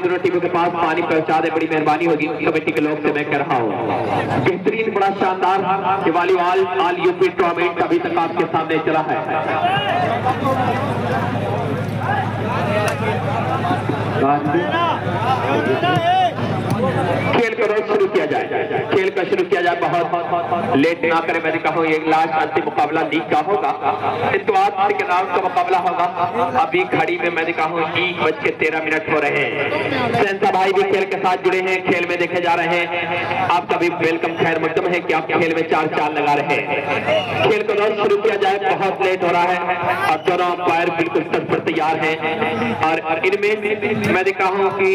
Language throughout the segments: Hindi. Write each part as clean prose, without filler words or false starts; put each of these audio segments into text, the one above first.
दोनों टीमों के पास पानी पहुंचा दे, बड़ी मेहरबानी होगी कमेटी के लोग से मैं कह रहा हूँ। बेहतरीन बड़ा शानदार वॉलीबॉल ऑल यूपी टूर्नामेंट अभी तक आपके सामने चला है। खेल को रोज शुरू किया जाए, खेल का शुरू किया जाए, बहुत लेट ना करें। मैंने कहा ये लास्ट अंतिम मुकाबला लीग का होगा, इतवार के राउंड का मुकाबला होगा। अभी घड़ी में मैंने कहा 1:13 हो रहे हैं। सेंसा भाई भी खेल के साथ जुड़े हैं, खेल में देखे जा रहे हैं। आपका भी वेलकम खैर मकदम है कि आप खेल में 4 चाल लगा रहे हैं। खेल को रोज शुरू किया जाए, बहुत लेट हो रहा है और दोनों अंपायर बिल्कुल तट पर तैयार हैं। और इनमें मैं देखा हूँ कि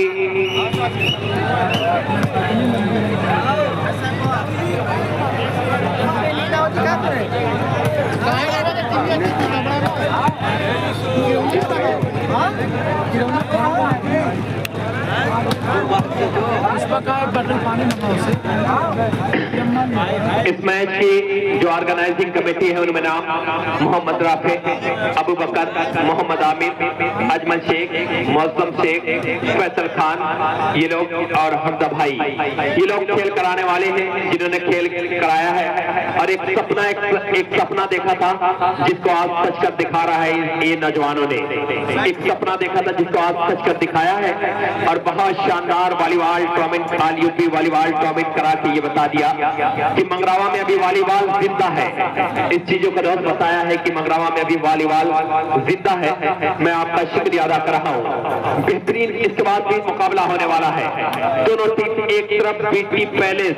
इस मैच की जो ऑर्गेनाइजिंग कमेटी है उनमें नाम मोहम्मद राफे, अबू बकर, मोहम्मद आमिर, अजमल शेख, मौसम शेख, फैसल खान, ये लोग और हमजा भाई, ये लोग खेल कराने वाले हैं जिन्होंने खेल कराया है। और एक सपना देखा था जिसको आज सच कर दिखा रहा है ये नौजवानों ने। एक सपना देखा था जिसको आज सच कर दिखाया है और बहुत शानदार volleyball tournament all UP volleyball tournament करा के ये बता दिया कि मंगरावा में अभी वॉलीबॉल जिंदा है। इस चीजों का रोज बताया है कि मंगरावा में अभी वॉलीबॉल जिंदा है। मैं आपका शुक्रिया अदा कर रहा हूँ। बेहतरीन इसके बाद भी मुकाबला होने वाला है। दोनों टीम एक तरफ बीटी पैलेस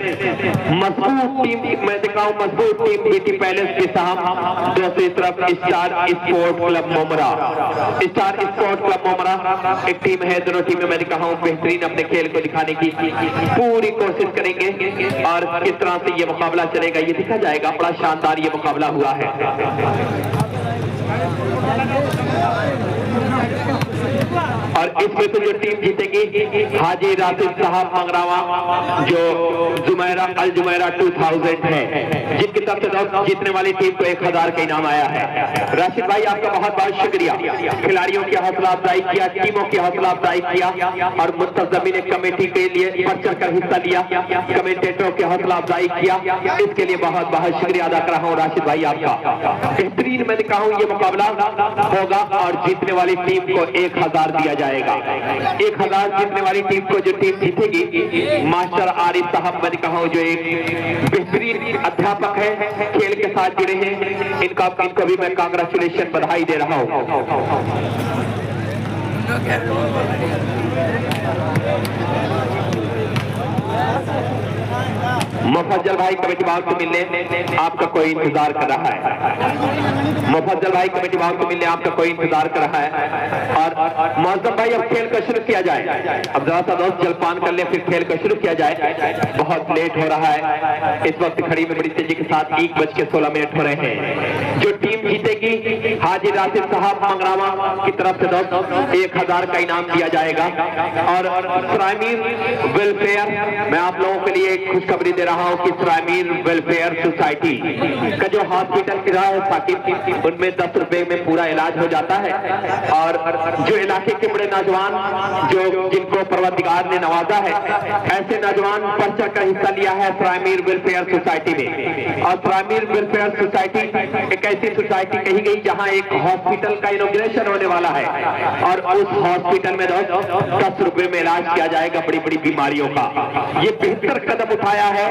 मजबूत टीम, मैं दिखाऊं मजबूत टीम बीटी पैलेस की साहब, दूसरी तरफ star sport club Mumbra. Star sport club Mumbra एक टीम है। दोनों टीमें मैं दिखा हूं बेहतरीन अपने खेल को दिखाने की पूरी कोशिश करेंगे और किस तरह से ये मुकाबला चलेगा ये दिखा जाएगा। बड़ा शानदार ये मुकाबला हुआ है। और इसमें तो जो टीम जीतेगी हाजी राशिद साहब मंगरावा, जो जुमेरा अल जुमेरा 2000 है, जिनकी तरफ से जीतने वाली टीम को 1000 का इनाम आया है। राशिद भाई आपका बहुत बहुत शुक्रिया। खिलाड़ियों की हौसला अफजाई किया, टीमों की हौसला अफजाई किया और मुंतज़मीन कमेटी के लिए बढ़ चढ़ कर हिस्सा लिया, कमेंटेटरों की हौसला अफजाई किया, इसके लिए बहुत बहुत शुक्रिया अदा कर रहा हूँ राशिद भाई आपका। बेहतरीन मैंने कहा हूँ ये मुकाबला होगा और जीतने वाली टीम को 1000 दिया जाएगा। 1000 जीतने वाली टीम को जो टीम जीतेगी, मास्टर आरिफ साहब मैंने कहा जो एक बेहतरीन अध्यापक है, खेल के साथ जुड़े हैं, इनको भी मैं कांग्रेचुलेशन बधाई दे रहा हूं। मुफज्जल भाई कमेटी बाग से मिलने आपका कोई इंतजार कर रहा है। मुफज्जल भाई कमेटी बाग से मिलने आपका कोई इंतजार कर रहा है। और मौजम भाई अब खेल का शुरू किया जाए। अब जरा सा दोस्त जलपान कर ले फिर खेल का शुरू किया जाए। बहुत लेट हो रहा है इस वक्त, खड़ी में बड़ी तेजी के साथ 1:16 हो रहे हैं। जो टीम जीतेगी हाजी राशिद साहब मंगरावा की तरफ से दोस्त 1000 का इनाम दिया जाएगा। और सरामीर वेलफेयर, मैं आप लोगों के लिए एक खुशखबरी दे रहा हूं कि सरामीर वेलफेयर सोसाइटी का जो हॉस्पिटल किराया है साकिब, उनमें 10 रुपए में पूरा इलाज हो जाता है। और जो इलाके के बड़े नौजवान जो जिनको परवरदिगार ने नवाजा है, ऐसे नौजवान बढ़ चढ़ कर हिस्सा लिया है सरामीर वेलफेयर सोसाइटी में। और सरामीर वेलफेयर सोसाइटी एक ऐसी सोसाइटी कही गई जहां एक हॉस्पिटल का इनॉग्रेशन होने वाला है और उस हॉस्पिटल में 10 रुपए में इलाज किया जाएगा बड़ी बड़ी बीमारियों का। ये बेहतर कदम उठाया है,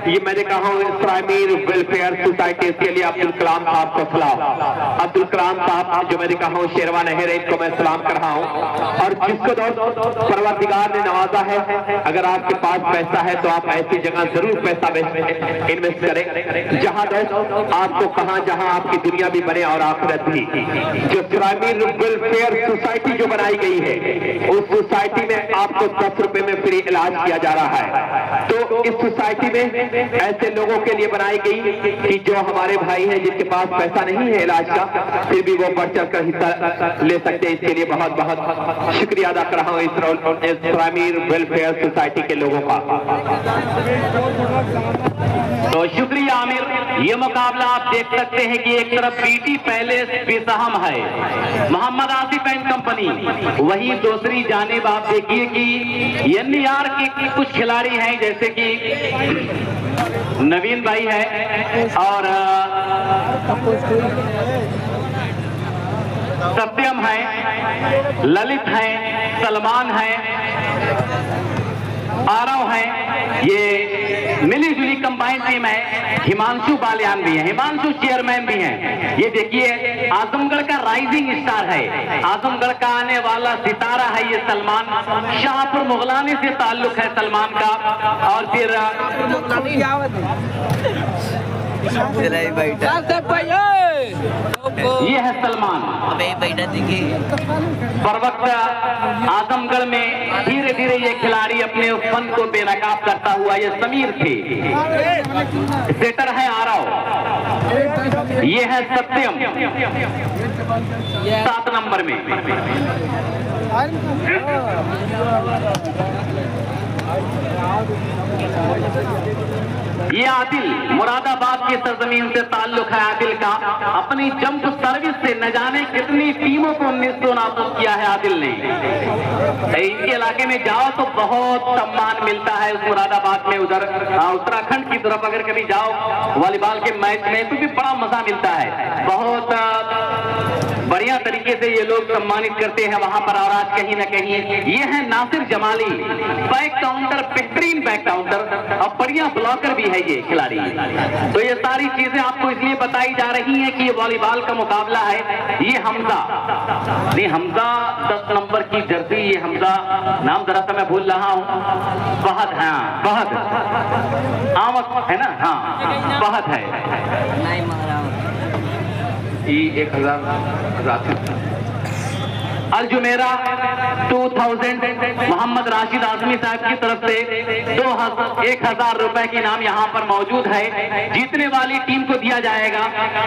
ये मैंने कहा सरामीर वेलफेयर सोसाइटी। इसके लिए अब्दुल कलाम साहब को सलाम। अब्दुल कलाम साहब जो मैंने कहा शेरवा नहर, इनको मैं सलाम कर रहा हूँ। और जिसको परवरदिगार ने नवाजा है, अगर आपके पास पैसा है तो आप ऐसी जगह जरूर पैसा इन्वेस्ट करें जहां आपको कहा जहां आपकी दुनिया भी बने और आखिरत भी। जो सरामीर वेलफेयर सोसाइटी जो बनाई गई है, उस सोसाइटी में आपको 10 रुपए में फ्री इलाज किया जा रहा है। तो इस सोसाइटी में ऐसे लोगों के लिए बनाई गई कि जो हमारे भाई हैं जिनके पास पैसा नहीं है इलाज का, फिर भी वो बढ़ चढ़ कर हिस्सा ले सकते हैं। इसके लिए बहुत बहुत शुक्रिया अदा कर रहा हूँ इस ग्रामीण वेलफेयर सोसाइटी के लोगों का। तो शुक्रिया आमिर। ये मुकाबला आप देख सकते हैं कि एक तरफ बीटी पैलेस बेसहम है, मोहम्मद आसिफ एंड कंपनी, वही दूसरी जानिब आप देखिए कि एनईआर के कुछ खिलाड़ी हैं जैसे कि नवीन भाई है और सत्यम है, ललित है, सलमान है, आरव है। ये मिली जुली कंबाइंड टीम है। हिमांशु बालियान भी है, हिमांशु चेयरमैन भी हैं। ये देखिए आजमगढ़ का राइजिंग स्टार है, आजमगढ़ का आने वाला सितारा है ये सलमान। शाहपुर मुगलानी से ताल्लुक है सलमान का। और फिर ये है सलमान। पर वक्त आजमगढ़ में धीरे धीरे ये खिलाड़ी अपने फन को बेनकाब करता हुआ ये समीर थे। सेटर है आरव, ये है सत्यम 7 नंबर में। ये आदिल मुरादाबाद की सरजमीन से ताल्लुक है आदिल का। अपनी जंप सर्विस से न जाने कितनी टीमों को निस्तो नाबूद किया है आदिल ने। इनके इलाके में जाओ तो बहुत सम्मान मिलता है उस मुरादाबाद में। उधर उत्तराखंड की तरफ अगर कभी जाओ वॉलीबॉल के मैच में तो भी बड़ा मजा मिलता है। बहुत बढ़िया तरीके से ये लोग सम्मानित करते हैं वहां पर। और आज कहीं ना कहीं ये है नासिर जमाली, बैक काउंटर, बेहतरीन बैक काउंटर और बढ़िया ब्लॉकर भी है ये खिलाड़ी। तो ये सारी चीजें आपको इसलिए बताई जा रही हैं कि ये वॉलीबॉल का मुकाबला है। ये हमजा, नहीं हमजा 10 नंबर की जर्सी, ये हमजा नाम जरा सा मैं भूल रहा हूँ। फहद, हाँ फहद आमद है ना, हाँ फहद है। 1000 अलजुमेरा 2000 मोहम्मद राशिद आजमी साहब की तरफ से 1000 रुपए की इनाम यहाँ पर मौजूद है। जीतने वाली टीम को दिया जाएगा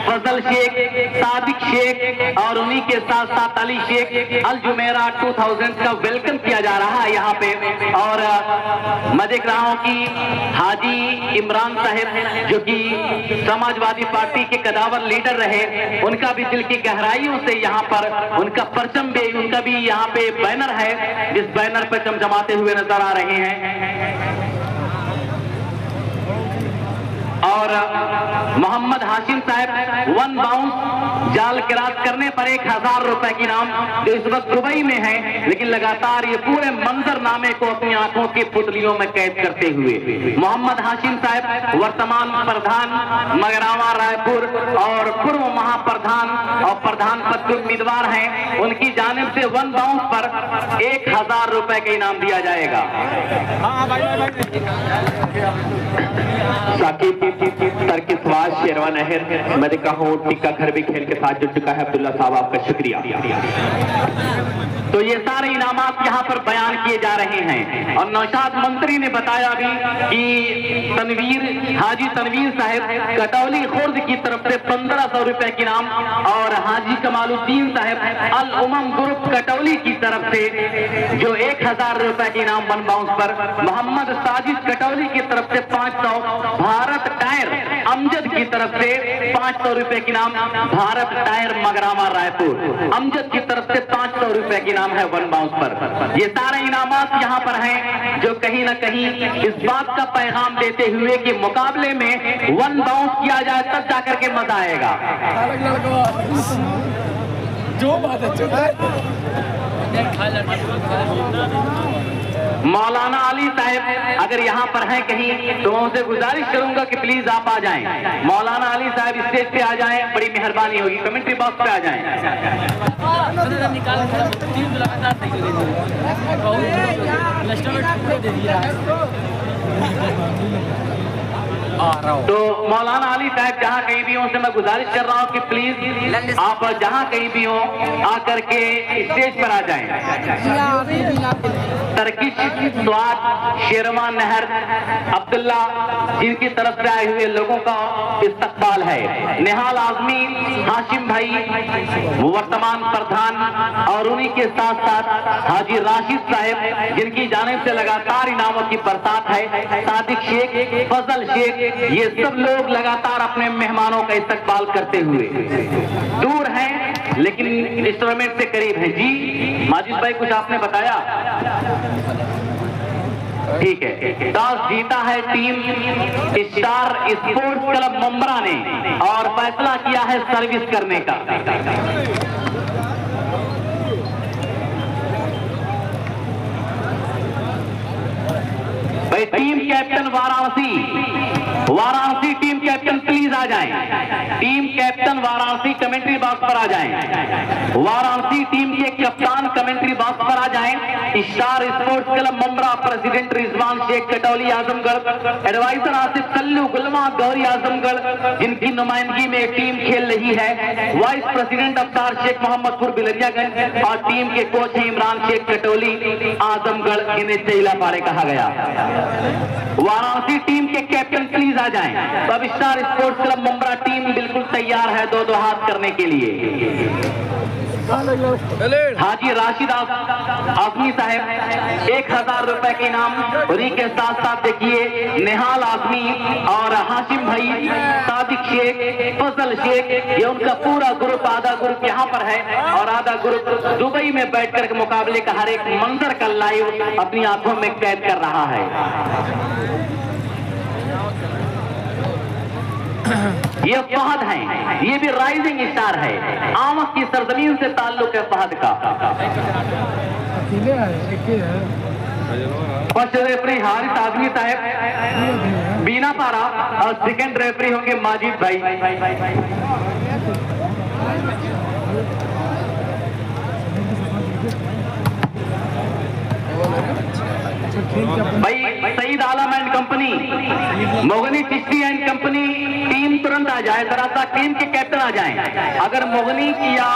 फजल शेख, सादिक शेख और उन्हीं के साथ साथ अली शेख। अलजुमेरा 2000 का वेलकम किया जा रहा है यहाँ पे। और मैं देख रहा हूँ कि हाजी इमरान साहब जो कि समाजवादी पार्टी के कदावर लीडर रहे, उनका भी दिल की गहराइयों से यहाँ पर उनका परचम भी, उनका भी यहाँ पे बैनर है जिस बैनर पे चमचमाते हुए नजर आ रहे हैं। और मोहम्मद हाशिम साहब 1 बाउंस जाल क्रॉस करने पर 1000 रुपए की इनाम, जो इस वक्त दुबई में है लेकिन लगातार ये पूरे मंजरनामे को अपनी आंखों की पुतलियों में कैद करते हुए। मोहम्मद हाशिम साहब वर्तमान प्रधान मगरावा रायपुर और पूर्व महाप्रधान और प्रधान पद के उम्मीदवार हैं। उनकी जानिब से 1 बाउंस पर 1000 रुपए का इनाम दिया जाएगा। साकिब तरकिसवास शेरवा नहर मैं देखा हूँ टिक्का घर भी खेल के साथ जुड़ चुका है। अब्दुल्ला साहब आपका शुक्रिया। तो ये सारे इनामात यहाँ पर बयान किए जा रहे हैं। और नौशाद मंत्री ने बताया अभी कि हाजी तनवीर साहब कटौली खुर्द की तरफ से 1500 रुपए की इनाम और हाजी कमालुद्दीन साहब अल उमम ग्रुप कटौली की तरफ से जो 1000 रुपए की इनाम 1 बाउंस पर। मोहम्मद साजिद कटौली की तरफ से 500। भारत टायर अमजद की तरफ से 500 रुपए की इनाम। भारत टायर मगरामा रायपुर अमजद की तरफ से 500 रुपए की इनाम है 1 बाउंस पर। ये सारे इनामात यहाँ पर हैं जो कहीं ना कहीं इस बात का पैगाम देते हुए कि मुकाबले में 1 बाउंस किया जाए तब जाकर के मजा आएगा। जो बात मौलाना अली साहब अगर यहाँ पर हैं कहीं तो मैं उनसे गुजारिश करूंगा कि प्लीज आप आ जाएं। मौलाना अली साहब स्टेज पे आ जाएं, बड़ी मेहरबानी होगी। कमेंट्री बॉक्स पे आ जाएं। तो मौलाना अली साहब जहाँ कहीं भी हो उनसे मैं गुजारिश कर रहा हूँ कि प्लीज आप जहाँ कहीं भी हो आकर के स्टेज पर आ जाएं। तरकीश, स्वाद, शेरवान, नहर, अब्दुल्ला जिनकी तरफ से आए हुए लोगों का इस्तकबाल है। निहाल आजमी, हाशिम भाई वर्तमान प्रधान, और उन्हीं के साथ साथ हाजी राशिद साहब जिनकी जानिब से लगातार इनामों की बरसात है। सादिक शेख, फजल शेख, ये सब लोग लगातार अपने मेहमानों का इस्तकबाल करते हुए दूर हैं लेकिन इंस्ट्रूमेंट से करीब हैं। जी माजिद भाई कुछ आपने बताया, ठीक है। टॉस जीता है team star sports club Mumbra ने और फैसला किया है सर्विस करने का। भाई team captain Varanasi team captain please आ जाएं। Team captain Varanasi commentary box पर आ जाएं। वाराणसी टीम के कप्तान कमेंट्री बॉक्स पर आ जाएं। Star sports club Mumbra president Rizwan Shaikh Katauli Azamgarh, advisor Asif Sallu Gulma Gauri Azamgarh जिनकी नुमाइंदगी में टीम खेल रही है। वाइस प्रेसिडेंट अफ्तार शेख मोहम्मदपुर बिलरियागंज और टीम के कोच हैं इमरान शेख कटौली आजमगढ़, इन्हें चैला पाड़े कहा गया। वाराणसी टीम के कैप्टन प्लीज आ जाएं। तो अब star sports club Mumbra team बिल्कुल तैयार है दो हाथ करने के लिए। हाजी राशिद आजमी साहब 1000 रुपए के इनाम, उन्हीं के साथ साथ देखिए निहाल आजमी और हाशिम भाई, सादिक शेख, फजल शेख, ये उनका पूरा ग्रुप, आधा ग्रुप यहाँ पर है और आधा ग्रुप दुबई में बैठकर के मुकाबले का हर एक मंजर का लाइव अपनी आंखों में कैद कर रहा है। ये फहद हैं, ये भी राइजिंग स्टार है। आमक की सरजमीन से ताल्लुक है फहद का। फर्स्ट रेफरी हारिस आजमी साहब बीना पारा और सेकंड रेफरी होंगे माजिद भाई। भाई Saeed Alam and company, Mogni Chishti and company team तुरंत आ जाए, जरा सा टीम के कैप्टन आ जाएं। अगर मोगनी की या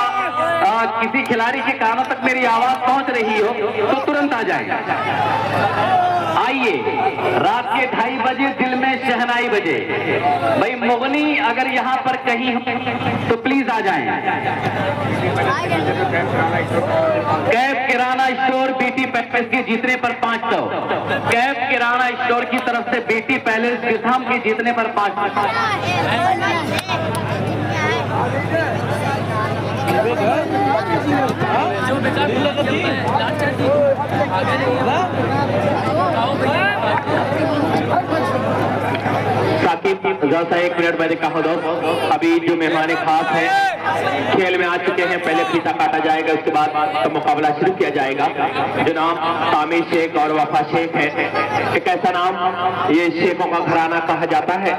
किसी खिलाड़ी के कानों तक मेरी आवाज पहुंच रही हो तो तुरंत आ जाए। आइए, रात के 2:30 बजे दिल में शहनाई बजे। भाई मोगनी अगर यहाँ पर कहीं तो प्लीज आ जाएं। कैफ किराना स्टोर बीटी पैलेस के जीतने पर 500। कैफ किराना स्टोर की तरफ से बीटी पैलेस विधाम के जीतने पर 500। साकिब जरा सा 1 मिनट मैंने कहा दोस्त, अभी जो मेहमान खास है खेल में आ चुके हैं, पहले फीता काटा जाएगा, उसके बाद तो मुकाबला शुरू किया जाएगा। जो नाम तामिर शेख और वफा शेख है, एक ऐसा नाम ये शेखों का घराना कहा जाता है।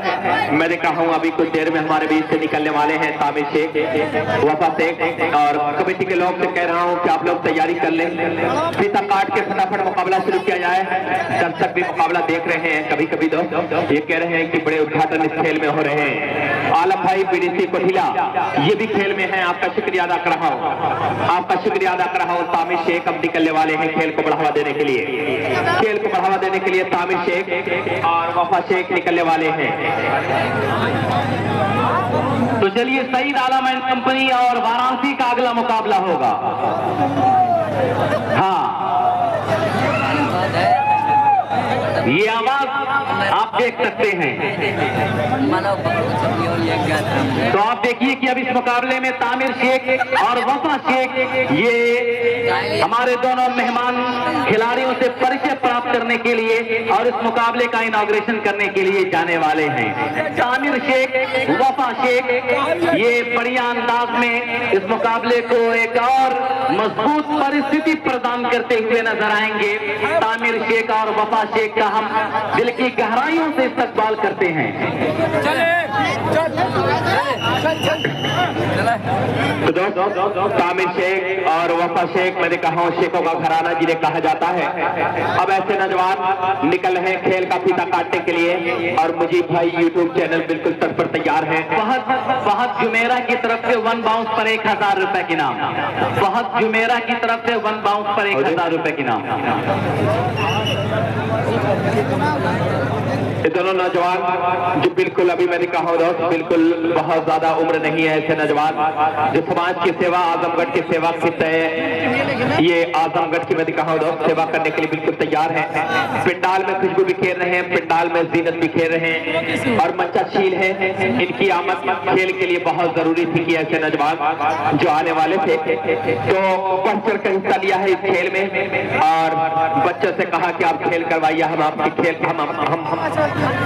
मैंने कहा हूँ अभी कुछ देर में हमारे बीच से निकलने वाले हैं तामिर शेख, वफा शेख, और कमेटी के लोग से कह रहा हूँ कि आप लोग तैयारी कर लें, फीता काट के फटाफट मुकाबला शुरू किया जाए। दर्शक भी मुकाबला देख रहे हैं, कभी कभी दोस्त ये कह रहे हैं कि बड़े उद्घाटन इस खेल में हो रहे हैं। आलम भाई बीडीसी कोठिला ये भी खेल में है, आपका शुक्रिया अदा कर रहा हूँ, आपका शुक्रिया अदा कर रहा हूँ। तामिर शेख अब निकलने वाले हैं खेल को बढ़ावा देने के लिए, खेल को बढ़ावा देने के लिए तामिर शेख और वफा शेख निकलने वाले हैं। तो चलिए सईद आलम एंड कंपनी और वाराणसी का अगला मुकाबला होगा। हाँ, ये आवाज आप देख सकते हैं। तो आप देखिए कि अब इस मुकाबले में तामिर शेख और वफा शेख ये हमारे दोनों मेहमान खिलाड़ियों से परिचय प्राप्त करने के लिए और इस मुकाबले का इनॉग्रेशन करने के लिए जाने वाले हैं। तामिर शेख, वफा शेख ये बढ़िया अंदाज में इस मुकाबले को एक और मजबूत परिस्थिति प्रदान करते हुए नजर आएंगे। तामिर शेख और वफा शेख का हम दिल की गहराइयों से इस्तकबाल करते हैं। तो दोस्तों तामिर शेख और वफा शेख, मैंने कहा हूँ शेखों का घराना जिन्हें कहा जाता है। अब ऐसे नौजवान निकल रहे हैं खेल का फीता काटने के लिए और मुजीब भाई यूट्यूब चैनल बिल्कुल तट पर तैयार है। फहद जुमेरा की तरफ से 1 बाउंस पर 1000 रुपए की नाम। फहद जुमेरा की तरफ से 1 बाउंस पर 1000 रुपए की नाम। ये दोनों नौजवान जो बिल्कुल अभी मैंने कहा दोस्त बिल्कुल बहुत ज्यादा उम्र नहीं है, ऐसे नौजवान जो समाज की सेवा, आजमगढ़ की सेवा करते हैं, ये आजमगढ़ की मैंने कहा दोस्त सेवा करने के लिए बिल्कुल तैयार है। पिंडाल में खुशबू बिखेर रहे हैं, पिंडाल में जीनत बिखेर रहे हैं और मंचाशील है। इनकी आमद खेल के लिए बहुत जरूरी थी कि ऐसे नौजवान जो आने वाले थे तो बढ़ चढ़ कर हिस्सा लिया है इस खेल में और बच्चों से कहा कि आप खेल करवाइए, हम आपकी खेल हम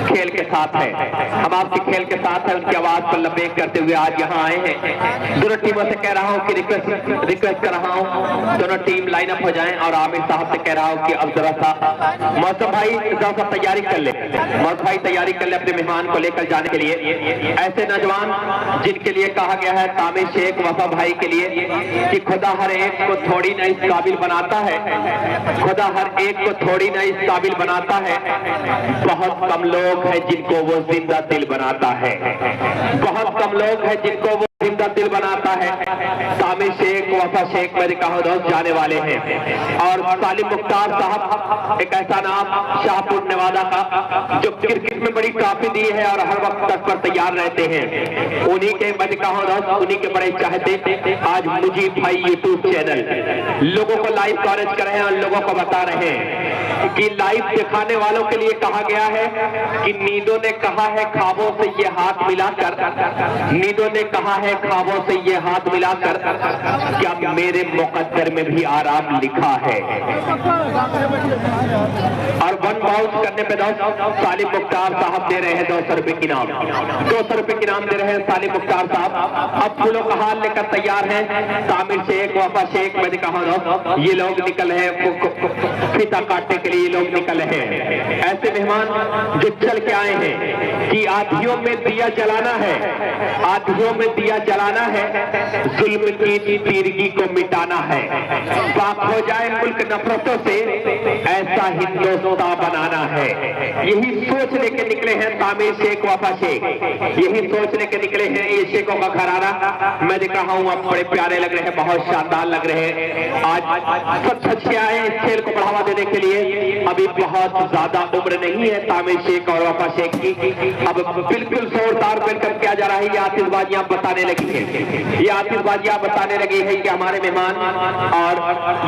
खेल के साथ है, हम आपके खेल के साथ है। उनकी आवाज पर लबेक करते हुए आज यहाँ आए हैं। दोनों टीमों से कह रहा हूँ कि रिक्वेस्ट कर रहा हूँ दोनों टीम लाइन अप हो जाएं और आमिर साहब से कह रहा हूँ कि अब जरा सा मौसम भाई जरा सा तैयारी कर ले, मौसम भाई तैयारी कर ले अपने मेहमान को लेकर जाने के लिए। ऐसे नौजवान जिनके लिए कहा गया है तामिर शेख वफा भाई के लिए कि खुदा हर एक को थोड़ी न इस काबिल बनाता है, खुदा हर एक को थोड़ी न इस काबिल बनाता है। बहुत कम लोग हैं जिनको वो जिंदा दिल बनाता है, बहुत कम लोग हैं जिनको वो जिंदा दिल बनाता है। तामिर शेख वफा शेख मेरे कहा दोस्त जाने वाले हैं और सालिम मुख्तार साहब एक ऐसा नाम शाहपुर नेवादा का जो क्रिकेट में बड़ी ट्रॉफी दी है और हर वक्त तक पर तैयार रहते हैं। उन्हीं के मैंने कहा दोस्त उन्हीं के बड़े चाहते आज मुजीब भाई यूट्यूब चैनल लोगों को लाइव कवरेज कर रहे हैं और लोगों को बता रहे हैं कि लाइव दिखाने वालों के लिए कहा गया है कि नींदों ने कहा है ख्वाबों से ये हाथ मिलाकर, नींदों ने कहा है ख्वाबों से ये हाथ मिलाकर, क्या मेरे मुकद्दर में भी आराम लिखा है। और 1 बाउंस करने पे सालिम मुख्तार साहब दे रहे हैं 200 रुपए की नाम, 200 रुपए की नाम दे रहे हैं सालिम मुख्तार साहब। अब फूलों का हाल लेकर तैयार हैं तामिर शेख वफा शेख, मैंने कहा दोस्त ये लोग निकल है फीता काटने के लिए, ये लोग निकल है। ऐसे मेहमान जो चल के आए हैं कि आधियों में दिया जलाना है, आधियों में दिया जलाना है, जुल्म की तीरगी को मिटाना है, पाक हो जाए मुल्क नफरतों से, ऐसा हिंदुस्तान बनाना है। यही सोच लेके निकले हैं तामिर शेख वफा शेख, यही सोच लेके निकले हैं ये शेखों का घराना। मैं देख रहा हूँ अब बड़े प्यारे लग रहे हैं, बहुत शानदार लग रहे हैं। आज सब अच्छे आए हैं इस खेल को बढ़ावा देने के लिए। अभी बहुत ज्यादा उम्र नहीं है तामिर शेख और वफा शेख की, अब बिल्कुल जोरदार मिलकर किया जा रहा है। ये आतिशबाजियां बताने लगी है, ये आतिशबाजियां बताने लगी है कि हमारे मेहमान और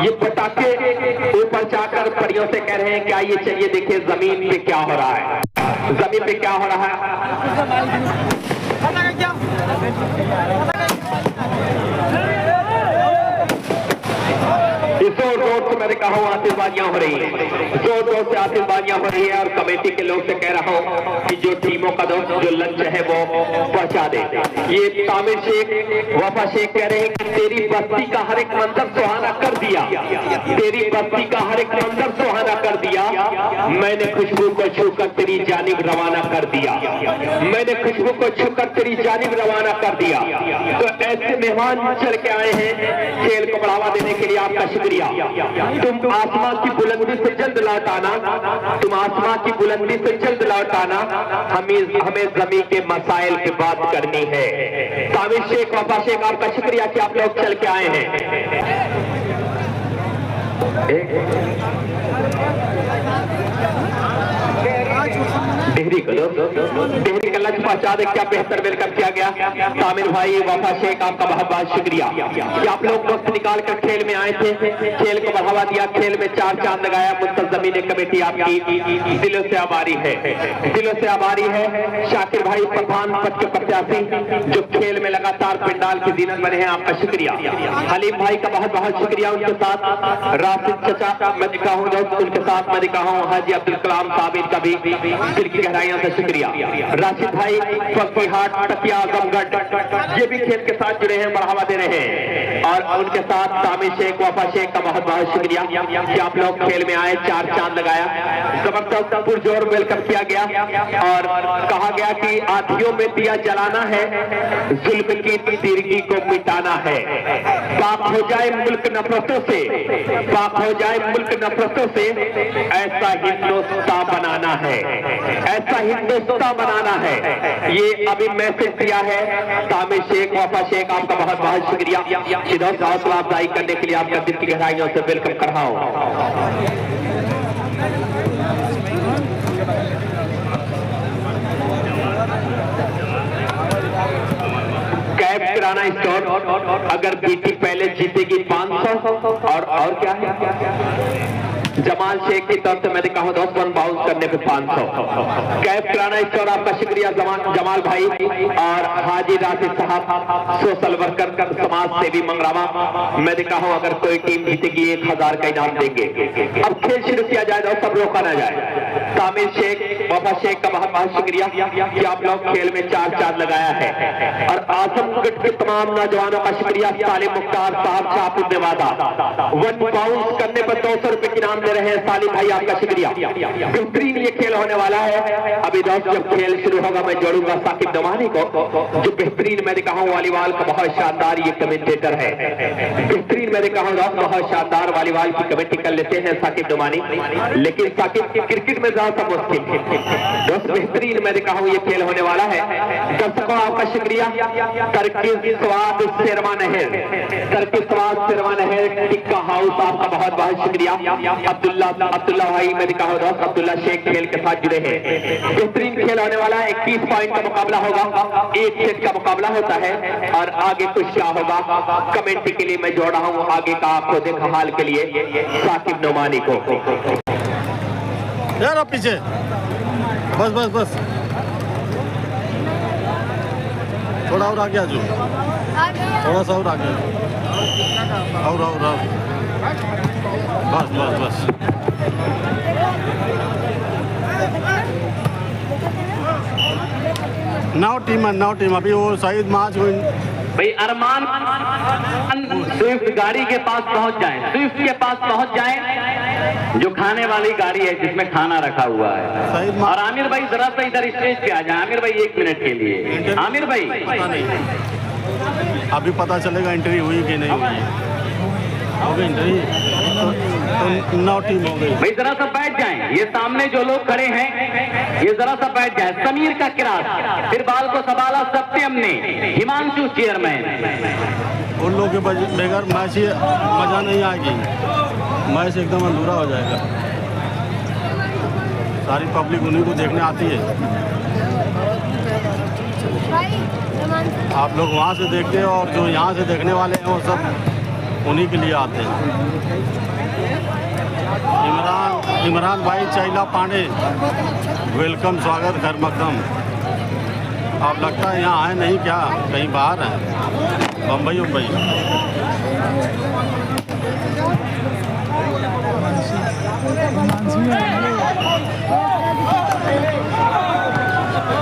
ये पटाखे ऊपर जाकर परियों से कह रहे हैं क्या ये चाहिए, देखिए जमीन पे क्या हो रहा है, जमीन पे क्या हो रहा है। जोर जोर से मैंने कहा हूँ आतिशबाजियां हो रही हैं, जोर जोर से आतिशबाजियां हो रही है और कमेटी के लोग से कह रहा हूँ कि जो टीमों का दोस्त जो लंच है वो पहुंचा दे। ये तामिर शेख वफा शेख कह रहे हैं कि तेरी बस्ती का हर एक मंजर सुहाना कर दिया, तेरी बस्ती का हर एक मंजर सुहाना कर दिया, मैंने खुशबू को छूकर तेरी जानिब रवाना कर दिया, मैंने खुशबू को छूकर तेरी जानिब रवाना कर दिया। तो ऐसे मेहमान चल के आए हैं खेल को बढ़ावा देने के लिए, आपका शुक्रिया। तुम आसमां की बुलंदी से जल्द लौट आना, तुम आसमां की बुलंदी से जल्द लौट आना, हमें जमीन के मसाइल की बात करनी है। तामिर शेख वफा शेख आपका शुक्रिया कि आप लोग चल के आए हैं। डेहरी का लंच पहुंचा दे, क्या बेहतर वेलकम किया गया। तामिर भाई वफा शेख आपका बहुत बहुत शुक्रिया कि आप लोग वक्त निकाल कर खेल में आए थे, खेल को बढ़ावा दिया, खेल में 4 चांद लगाया। मुंतज़मीन कमेटी आपकी दिलों से आभारी है, दिलों से आभारी है। शाकिर भाई प्रधान पद के प्रत्याशी जो खेल में लगातार पिंडाल की जीनत बने हैं, आपका शुक्रिया। हलीम भाई का बहुत बहुत शुक्रिया, उनके साथ राशिद चचा मैं दिखा हूँ दोस्त, उनके साथ मैं दिखा हूँ हाजी अब्दुल कलाम साबिर का भी दिल की गहराइयों से शुक्रिया। राशिद भाई फकीहाट तकिया आजमगढ़ ये भी खेल के साथ जुड़े हैं, बढ़ावा दे रहे हैं। और उनके साथ तामिर शेख, वफा शेख का बहुत बहुत शुक्रिया कि आप लोग खेल में आए, 4 चांद लगाया, जबरदस्त पुरजोर वेलकम किया गया। और कहा गया कि आधियों में दिया जलाना है, जुल्म की तिरगी को मिटाना है। पाक हो जाए मुल्क नफरतों से, पाक हो जाए मुल्क नफरतों से, ऐसा हिंदुस्तान बनाना है, ऐसा हिंदुस्तान बनाना है। ये अभी मैसेज दिया है तामिर शेख, वफा शेख, आपका बहुत बहुत शुक्रिया। इधर हौसला अफजाई करने के लिए आपका दिल की गहराइयों से वेलकम कर रहा हूं। कैब किराना स्टोर, अगर बीटी पहले जीतेगी 500 और क्या है, जमाल शेख की तरफ से मैंने कहा 10 रन बाउंस करने पे 500। कैब किराना स्टोर आपका शुक्रिया जमाल भाई। और हाजी राशिद साहब सोशल वर्कर, समाज सेवी मंगरावा, मैंने कहा अगर कोई टीम जीतेगी 1000 का इनाम देंगे। अब खेल शुरू किया जाए और सब रोका ना जाए। तामिर शेख, वफा शेख का बहुत बहुत शुक्रिया कि आप लोग खेल में 4 चांद लगाया है। और आजमगढ़ के तमाम नौजवानों का शुक्रिया। सालिम मुख्तार साहब शाहपुर नेवादा 1 बाउंस करने पर 200 रुपए की इनाम दे रहे हैं। सालिम भाई आपका शुक्रिया। बेहतरीन ये खेल होने वाला है। अभी दोस्त जब खेल शुरू होगा मैं जोड़ूंगा साकिब नोमानी को, जो बेहतरीन मैंने कहा वॉलीबॉल का बहुत शानदार ये कमेंटेटर है। बेहतरीन मैंने कहा दोस्त बहुत शानदार वॉलीबॉल की कमेंट्री कर लेते हैं साकिब नोमानी, लेकिन साकिब क्रिकेट में ज्यादा मुश्किल दोस्त। बेहतरीन मैंने कहा ये खेल होने वाला है। दर्शकों आपका शुक्रिया। तरकीब स्वाद शेरवा नहर, तरकीब स्वाद शेरवा नहर टिक्का हाउस आपका बहुत बहुत शुक्रिया। अब्दुल्ला भाई मैंने कहा दोस्त, अब्दुल्ला शेख खेल के साथ जुड़े हैं। बेहतरीन खेल होने वाला है। 21 पॉइंट का मुकाबला होगा, 1 सेट का मुकाबला होता है। और आगे कुछ क्या होगा कमेंट्री के लिए मैं जोड़ रहा हूँ आगे का आपको देखा हाल के लिए साकिब नोमानी को। यार आप पीछे बस बस बस थोड़ा और आगे आजू, थोड़ा सा और आगे और बस बस बस। नाउ टीम अभी वो शाहिद माज भाई अरमान स्विफ्ट गाड़ी के पास पहुंच जाए, स्विफ्ट के पास पहुंच जाए, जो खाने वाली गाड़ी है जिसमें खाना रखा हुआ है। और आमिर भाई जरा सा इधर स्टेज पे आ जाए। आमिर भाई 1 मिनट के लिए। आमिर भाई अभी पता चलेगा एंट्री हुई कि नहीं हुई। एंट्री तो 9 टीम हो गई। भाई जरा सा बैठ जाएं, ये सामने जो लोग खड़े हैं ये जरा सा बैठ जाए। समीर का किरास, फिर बाल को संभाला सत्यम ने, हिमांशु चेयरमैन। उन लोगों के बगैर मैच ही मजा नहीं आएगी, मैच एकदम अधूरा हो जाएगा। सारी पब्लिक उन्हीं को देखने आती है। आप लोग वहाँ से देखते हैं और जो यहाँ से देखने वाले हैं वो सब उन्हीं के लिए आते हैं। इमरान भाई चैला पांडे वेलकम, स्वागत, घर मकदम। आप लगता है यहाँ आए नहीं क्या, कहीं बाहर हैं, बम्बई।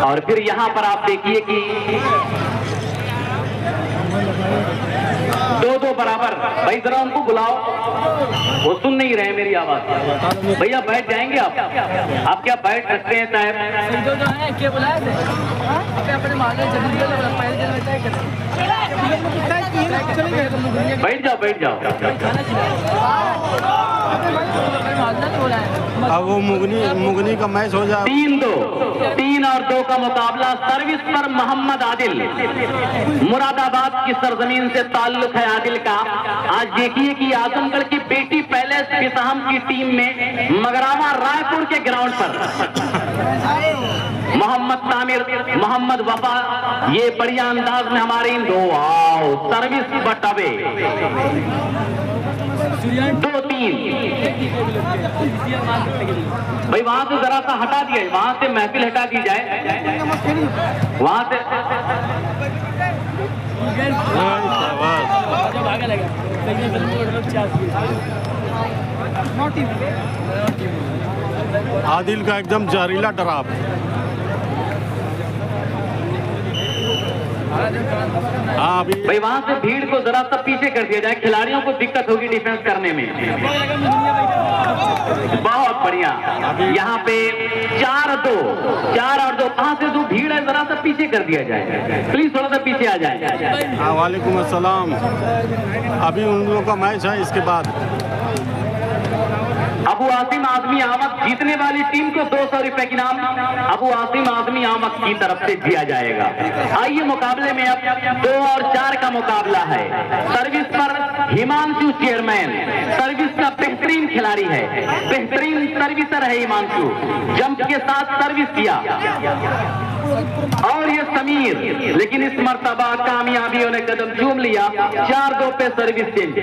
और फिर यहाँ पर आप देखिए कि 2-2 बराबर। भाई जरा उनको बुलाओ, वो सुन नहीं रहे मेरी आवाज। भैया बैठ जाएंगे आप क्या बैठ सकते हैं साहब? जो है क्या बुलाया थे अपने माले बैठ जाओ। अब वो मुगनी का मैच हो जाए। 3 और 2 का मुकाबला। सर्विस पर मोहम्मद आदिल, मुरादाबाद की सरजमीन से ताल्लुक है आदिल का। आज देखिए कि आजमगढ़ की बेटी पैलेस किसाम की टीम में मगरावा रायपुर के ग्राउंड पर मोहम्मद तामिर, मोहम्मद वफा, ये बढ़िया अंदाज में हमारे इन 2 सर्विस बटावे 2-3। भाई वहां से जरा सा हटा दिया, वहां से महफिल हटा दी जाए, वहां से। आदिल का एकदम जहरीला ड्राप। हाँ अभी भाई वहां से भीड़ को जरा सा पीछे कर दिया जाए, खिलाड़ियों को दिक्कत होगी डिफेंस करने में। बहुत बढ़िया, यहाँ पे 4-2 वहां से जो भीड़ है जरा सा पीछे कर दिया जाए, प्लीज थोड़ा सा पीछे आ जाए। हाँ वालेकुम अस्सलाम। अभी उन लोगों का मैच है, इसके बाद अबू आसिम आजमी आमद जीतने वाली टीम को 200 रुपए की इनाम अबू आसिम आजमी आमद की तरफ से दिया जाएगा। आइए मुकाबले में अब 2 और 4 का मुकाबला है। सर्विस पर हिमांशु चेयरमैन सर्विस का बेहतरीन खिलाड़ी है, बेहतरीन सर्विसर है हिमांशु, जंप के साथ सर्विस किया। और ये समीर, लेकिन इस मर्तबा कामयाबियों ने कदम चूम लिया, 4-2 पे सर्विस चेंज।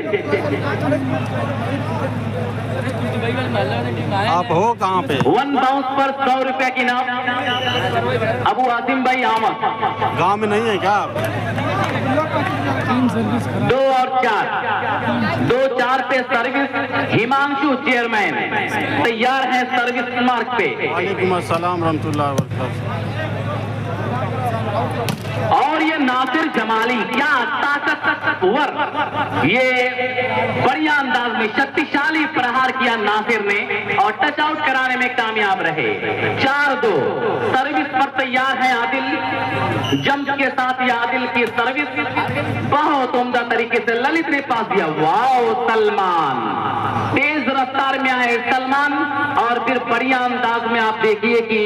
आप हो कहाँ पे? 1 बाउंस पर 100 रुपए की इनाम अबू आसिम भाई आमद। गांव में नहीं है क्या? 2 और 4 पे सर्विस हिमांशु चेयरमैन तैयार हैं सर्विस मार्क पे। वालेकुम अस्सलाम रहमतुल्लाहि व बरकातहू। और ये नासिर जमाली क्या ताकतवर, ये बढ़िया अंदाज में शक्तिशाली प्रहार किया नासिर ने और टच आउट कराने में कामयाब रहे। 4-2 सर्विस पर तैयार है आदिल, जंप के साथ ये आदिल की सर्विस बहुत उम्दा तरीके से ललित ने पास दिया। वाओ सलमान, तेज रफ्तार में आए सलमान और फिर बढ़िया अंदाज में आप देखिए कि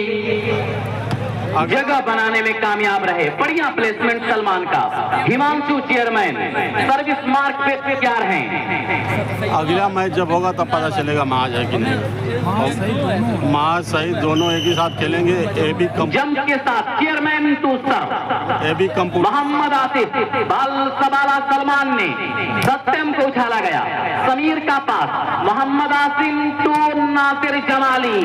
जगह बनाने में कामयाब रहे। बढ़िया प्लेसमेंट सलमान का। हिमांशु चेयरमैन सर्विस मार्क पे तैयार हैं। अगला मैच जब होगा तब पता चलेगा महाज है कि नहीं। महाज सही दोनों एक ही साथ खेलेंगे। एबी जंप के साथ चेयरमैन टू सर एबी कंप्यूटर मोहम्मद आसिफ बाल सबाला सलमान ने सत्यम को उछाला गया। समीर का pass Mohammad Asim to Nasir Jamali.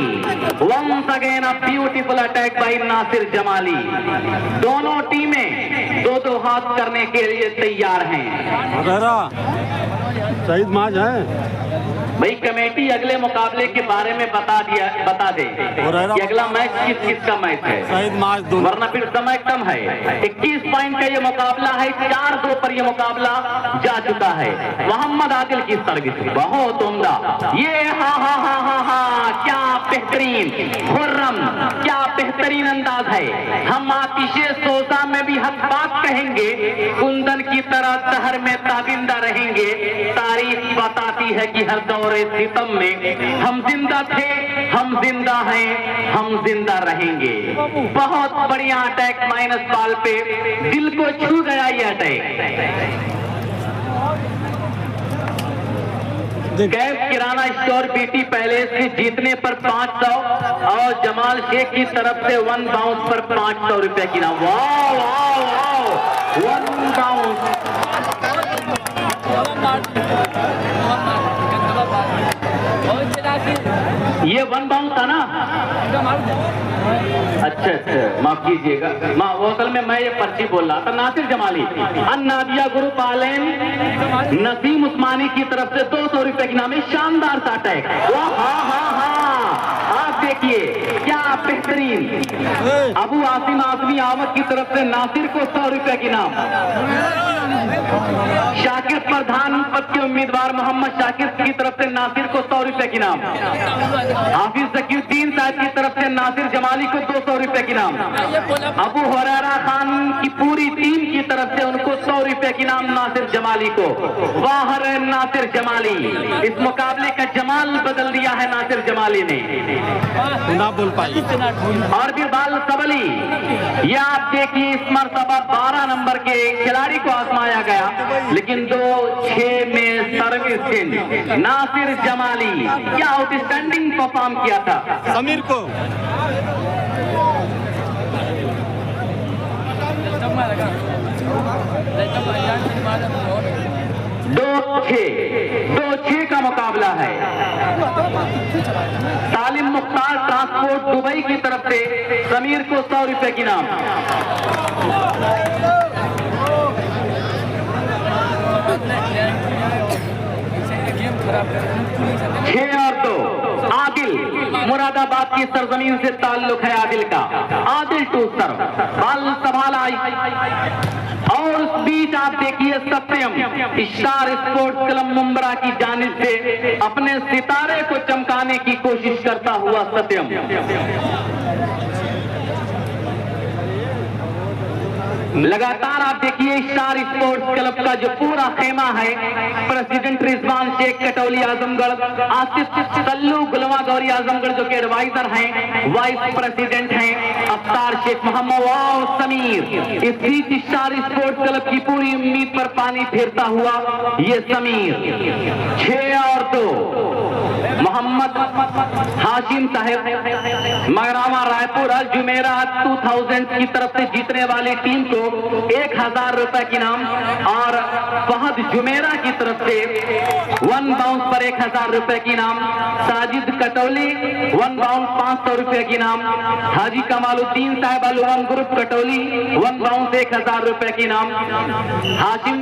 Once again a beautiful attack by Nasir Jamali. दोनों टीमें 2-2 हाथ करने के लिए तैयार हैं। शहीद महाज है भाई कमेटी अगले मुकाबले के बारे में बता दे कि अगला मैच किस का मैच है। शहीद महाज वरना फिर समय कम है। 21 पॉइंट का ये मुकाबला है, 4-2 पर ये मुकाबला जा चुका है। मोहम्मद आदिल की सर्विस बहुत उम्दा। ये हा क्या बेहतरीन खुर्रम, क्या बेहतरीन अंदाज है। हम आतिशे सोजा में भी हक बात कहेंगे, कुंदन की तरह शहर में ताबिंदा रहेंगे। तारीफ बताती है कि हर दौरे सितम में हम जिंदा थे, हम जिंदा हैं, हम जिंदा रहेंगे। बहुत बढ़िया अटैक माइनस बॉल पे, दिल को छू गया ये अटैक। गैस किराना स्टोर बीटी पैलेस से जीतने पर 500 और जमाल शेख की तरफ से 1 बाउंस पर 500 रुपए की नाम। वाह वाह वाह, 1 बाउंस। ये 1 बाउंस था ना? अच्छा, माफ कीजिएगा, वो असल में मैं ये पर्ची बोल रहा था। नासिर जमाली अन्नादिया ग्रुप आलम नसीम उस्मानी की तरफ से 200 रुपए की नाम है। शानदार सा अटैक। हाँ, आप देखिए क्या बेहतरीन। अबू आसिम आजमी आमद की तरफ से नासिर को 100 रुपए की नाम। शाकिर प्रधान पद के उम्मीदवार मोहम्मद शाकिर की तरफ से नासिर को 100 रुपए की नाम। हाफिज जकीउद्दीन साहब की तरफ से नासिर जमाली को 200 रुपए की नाम। अबू हुरैरा खान की पूरी टीम की तरफ से उनको 100 रुपए की नाम नासिर जमाली को। वाहर नासिर जमाली, इस मुकाबले का जमाल बदल दिया है नासिर जमाली ने। ना बोल पाई। और फिर बाल सबली, ये आप देखिए इस मरतबा 12 नंबर के खिलाड़ी को आजमाया गया, लेकिन 2-6 में सर्विस चेंज। नासिर जमाली क्या आउटस्टैंडिंग परफॉर्म किया था। समीर को 2-6 का मुकाबला है। तालिम मुख्तार ट्रांसपोर्ट दुबई की तरफ से समीर को 100 रुपए की नाम। 6 और 2 आदिल, मुरादाबाद की सरजमीन से ताल्लुक है आदिल का। आदिल टू सर बाल संभाला और उस बीच आप देखिए सत्यम स्टार स्पोर्ट्स क्लब मुंब्रा की जानिब से अपने सितारे को चमकाने की कोशिश करता हुआ सत्यम। लगातार आप देखिए स्टार स्पोर्ट्स क्लब का जो पूरा खेमा है, प्रेसिडेंट रिजवान शेख कटौली आजमगढ़, आसिफ सल्लू गुलवा गौरी आजमगढ़ जो कि एडवाइजर हैं, वाइस प्रेसिडेंट हैं अफ्तार शेख मोहम्मद वाओ समीर। इस बीच स्टार स्पोर्ट्स क्लब की पूरी उम्मीद पर पानी फेरता हुआ ये समीर 6 और 2 मोहम्मद हाशिम साहब मगरावा रायपुर अल जुमेरात 2000 की तरफ से जीतने वाली टीम को 1000 रुपए की इनाम और फहद जुमेरा की तरफ से 1 बाउंस पर 1000 रुपए की इनाम, साजिद कटौली 1 बाउंस 500 रुपए की इनाम, हाजी कमालुद्दीन साहब अलवन ग्रुप कटौली 1 बाउंस 1000 रुपए की इनाम, हाशिम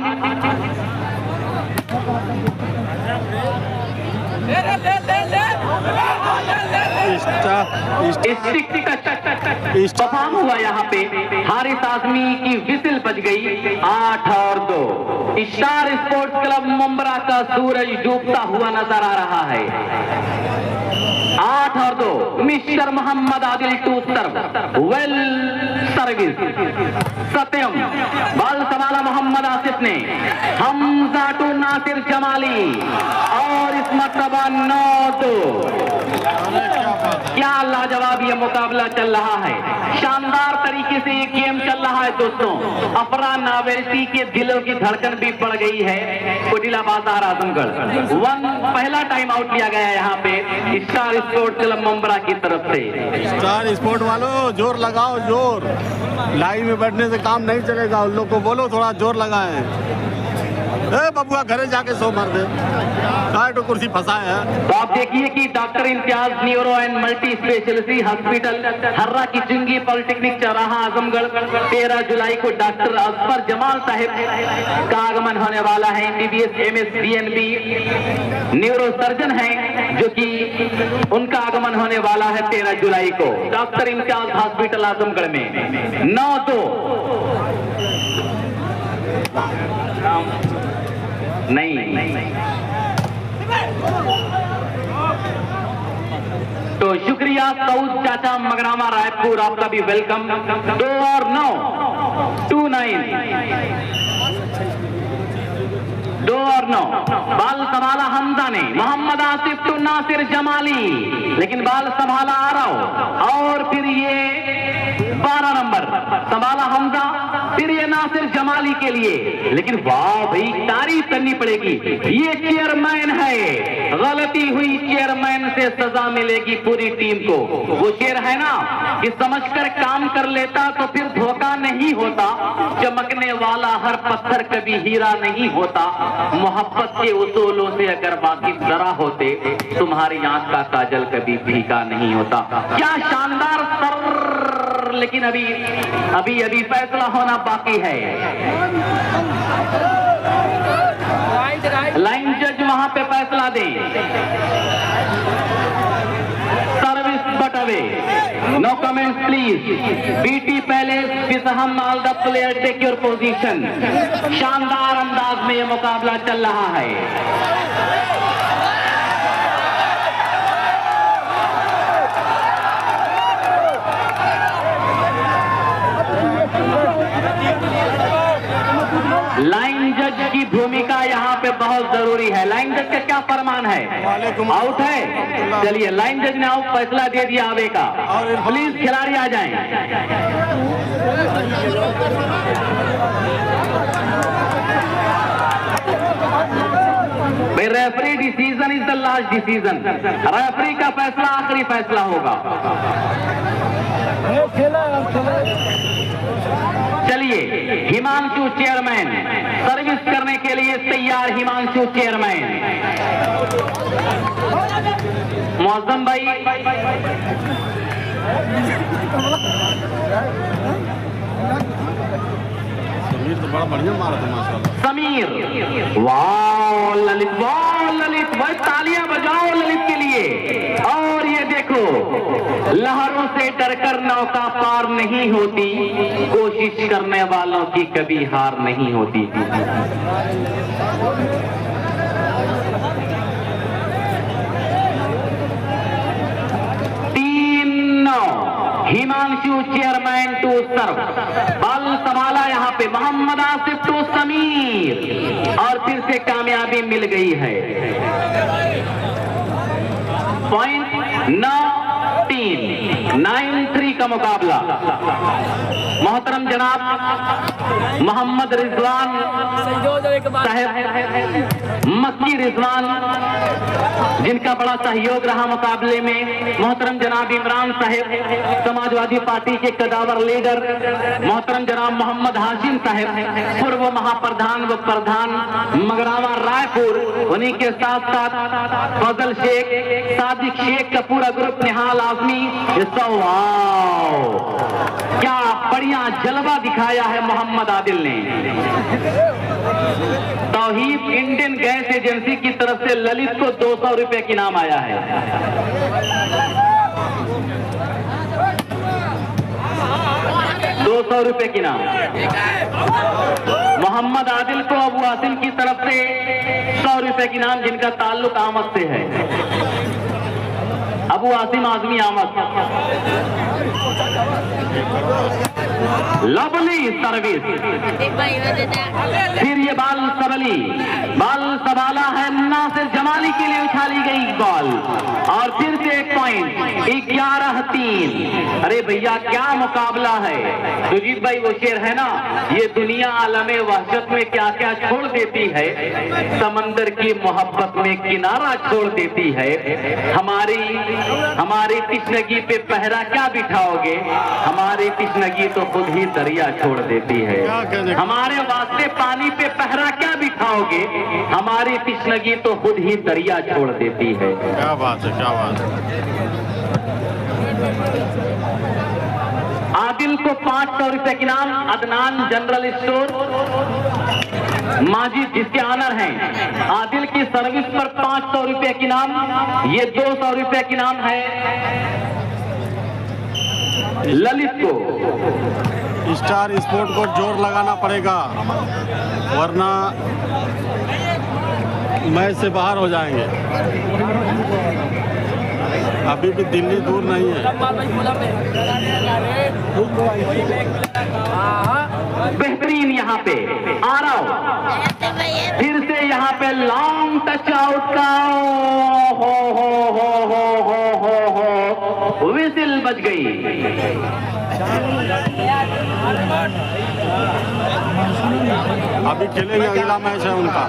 परफॉर्म हुआ यहाँ पे। हारिस आजमी की विसिल बज गई 8 और 2। स्टार स्पोर्ट्स क्लब मुंब्रा का सूरज डूबता हुआ नजर आ रहा है। 8 और 2 mister Mohammad Adil to serve well service Satyam बाल सवाला मोहम्मद आसिफ ने हमजा टू नासिर जमाली और इस मरतबा 9-2। क्या लाजवाब ये मुकाबला चल रहा है, शानदार तरीके से ये गेम चल रहा है दोस्तों। अफरा नावेसी के दिलों की धड़कन भी बढ़ गई है। कोटिला बाजार आजमगढ़ पहला टाइम आउट लिया गया यहाँ पे स्टार स्पोर्ट्स क्लब मुंब्रा की तरफ से। स्टार स्पोर्ट वालों जोर लगाओ, जोर। लाइन में बैठने से काम नहीं चलेगा, उन लोग को बोलो थोड़ा जोर लगाएं। बबुआ घरे जाके सो मार दे, तो कुर्सी फंसाए है। तो आप देखिए कि doctor Imtiaz neuro and multi speciality hospital Harra की चुंगी पॉलिटेक्निक चौराहा आजमगढ़ 13 जुलाई को डॉक्टर अजफर जमाल साहब का आगमन होने वाला है। MBBS MS DNB neuro surgeon हैं जो कि उनका आगमन होने वाला है 13 जुलाई को डॉक्टर इम्तियाज हॉस्पिटल आजमगढ़ में। 9-2 नहीं तो शुक्रिया सऊद चाचा मगरामा रायपुर, आपका भी वेलकम। 2 और 9 2-9 2 और 9 बाल संभाला हमजा ने, मोहम्मद आसिफ टू नासिर जमाली, लेकिन बाल संभाला आरव और फिर ये 12 नंबर संभाला हमजा, फिर ये नासिर जमाली के लिए। लेकिन वाह भाई, तारीफ करनी पड़ेगी, ये चेयरमैन है। गलती हुई चेयरमैन से सजा मिलेगी पूरी टीम को। वो शेर है ना कि समझकर काम कर लेता तो फिर धोखा नहीं होता, चमकने वाला हर पत्थर कभी हीरा नहीं होता, मोहब्बत के उसूलों से अगर बाकी जरा होते तुम्हारी आंख का काजल कभी फीका नहीं होता। क्या शानदार सर, लेकिन अभी फैसला होना बाकी है। लाइन जज वहां पे फैसला दे। Service but away, no comments please. BT palace Bisham all the player take your position. शानदार अंदाज में ये मुकाबला चल रहा है। लाइन जज की भूमिका यहाँ पे बहुत जरूरी है। लाइन जज का क्या फरमान है? आउट है। चलिए लाइन जज ने आउट फैसला दे दिया आवे का। प्लीज खिलाड़ी आ जाएं। भाई referee decision is the last decision. Referee का फैसला आखिरी फैसला होगा। चलिए हिमांशु चेयरमैन सर्विस करने के लिए तैयार। हिमांशु चेयरमैन मौसम भाई, समीर तो बड़ा बढ़िया मारा था माशाल्लाह। समीर वाह ललित, वाह ललित, भाई तालियां बजाओ ललित के लिए। और ये देखो, लहरों से डरकर नौका पार नहीं होती, कोशिश करने वालों की कभी हार नहीं होती। 3-9 Himanshu chairman to serve. Ball संभाला यहाँ पे मोहम्मद आसिफ टू समीर और फिर से कामयाबी मिल गई है। पॉइंट 9-3 का मुकाबला। मोहतरम जनाब मोहम्मद रिजवान साहब मक्की रिजवान, जिनका बड़ा सहयोग रहा मुकाबले में। मोहतरम जनाब इमरान साहब समाजवादी पार्टी के कदावर लीडर। मोहतरम जनाब मोहम्मद हाशिम साहब पूर्व महाप्रधान व प्रधान मगरावा रायपुर, उन्हीं के साथ साथ फजल शेख, सादिक शेख का पूरा ग्रुप, निहाल आजमी। क्या बढ़िया जलवा दिखाया है मोहम्मद आदिल ने। तौहीद इंडियन गैस एजेंसी की तरफ से ललित को 200 रुपए की इनाम आया है। ₹200 की इनाम मोहम्मद आदिल को अबू आसिम की तरफ से ₹100 की इनाम, जिनका ताल्लुक आमद से है। अबू आसिम आजमी आमद। लवली सर्विस, फिर ये बाल सबली, बाल सवाला है नासिर जमाली के लिए उछाली गई बॉल और फिर से एक पॉइंट। 11-3। अरे भैया क्या मुकाबला है। सुजीत भाई वो शेर है ना, ये दुनिया आलमे वहशत में क्या क्या छोड़ देती है, समंदर की मोहब्बत में किनारा छोड़ देती है। हमारी तिश्नगी पे पहरा क्या बिठाओगे, हमारी तिश्नगी तो खुद ही दरिया छोड़ देती है। हमारे वास्ते पानी पे पहरा क्या बिठाओगे, हमारी तिश्नगी तो खुद ही दरिया छोड़ देती है। क्या बात है, क्या बात है। आदिल को 500 रुपए की इनाम। अदनान जनरल स्टोर माजिद जिसके ऑनर हैं, आदिल की सर्विस पर 500 रुपए की इनाम। ये 200 रुपए की इनाम है ललित को। स्टार स्पोर्ट को जोर लगाना पड़ेगा, वरना मैच से बाहर हो जाएंगे। अभी भी दिल्ली दूर नहीं है। बेहतरीन यहाँ पे आ रहा हूं, फिर से यहाँ पे लॉन्ग टच आउट का हो विजिल बज गई। अभी खेलेंगे, अगला मैच है उनका।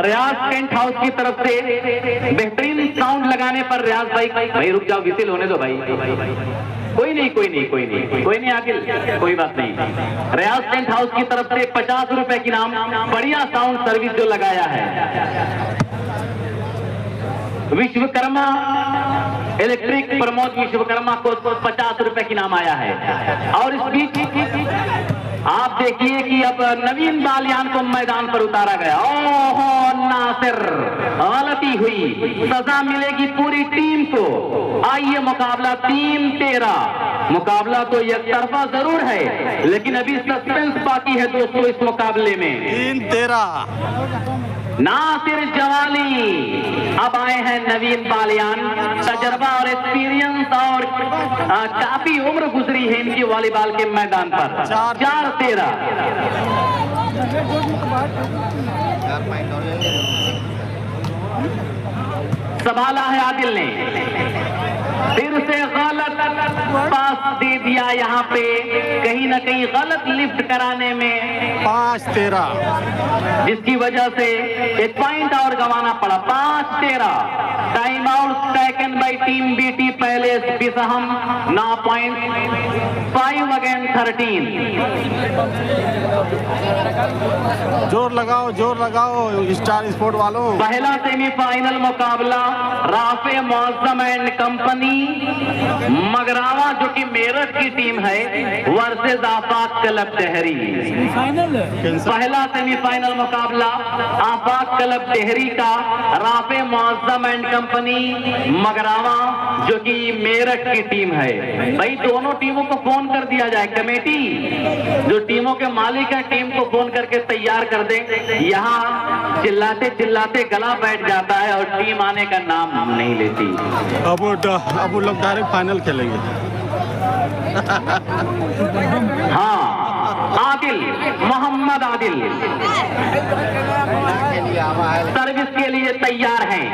रियाज टेंट हाउस की तरफ से बेहतरीन साउंड लगाने पर रियाज भाई रुक जाओ, विजिल होने दो भाई। कोई नहीं आकिल, कोई बात नहीं। रियाज टेंट हाउस की तरफ से 50 रुपए की नाम, बढ़िया साउंड सर्विस जो लगाया है। विश्वकर्मा इलेक्ट्रिक प्रमोद विश्वकर्मा को 50 रुपए की नाम आया है। और इस बीच आप देखिए कि अब नवीन बालियान को मैदान पर उतारा गया। ओहो नासिर, गलती हुई, सजा मिलेगी पूरी टीम को। आइए मुकाबला 3-13। मुकाबला तो एक तरफा जरूर है, लेकिन अभी सस्पेंस बाकी है दोस्तों इस मुकाबले में। 3-13 नासिर जवाली, अब आए हैं नवीन बालियान। तजर्बा और एक्सपीरियंस और काफी उम्र गुजरी है इनकी वॉलीबॉल के मैदान पर। 4-13 संभाला है आदिल ने, फिर से गलत पास दे दिया। यहाँ पे कहीं ना कहीं गलत लिफ्ट कराने में 5-13, जिसकी वजह से एक पॉइंट और गंवाना पड़ा। 5-13 time out taken bye team BT पहले बिसहम। 9 पॉइंट 5 अगेंस्ट 13। जोर लगाओ स्टार स्पोर्ट वालों। पहला सेमीफाइनल मुकाबला राफे मौसम एंड कंपनी मगरावा जो कि मेरठ की टीम है वर्सेस आफाक क्लब टेहरी। पहला सेमीफाइनल मुकाबला आफाक क्लब टेहरी का राफे मुअज्जम एंड कंपनी मगरावा जो कि मेरठ की टीम है। भाई दोनों टीमों को फोन कर दिया जाए, कमेटी जो टीमों के मालिक है टीम को फोन करके तैयार कर दे। यहाँ चिल्लाते चिल्लाते गला बैठ जाता है और टीम आने का नाम नहीं लेती। अब वो लोग डायरेक्ट फाइनल खेलेंगे। हाँ, आदिल मोहम्मद आदिल सर्विस के लिए तैयार हैं।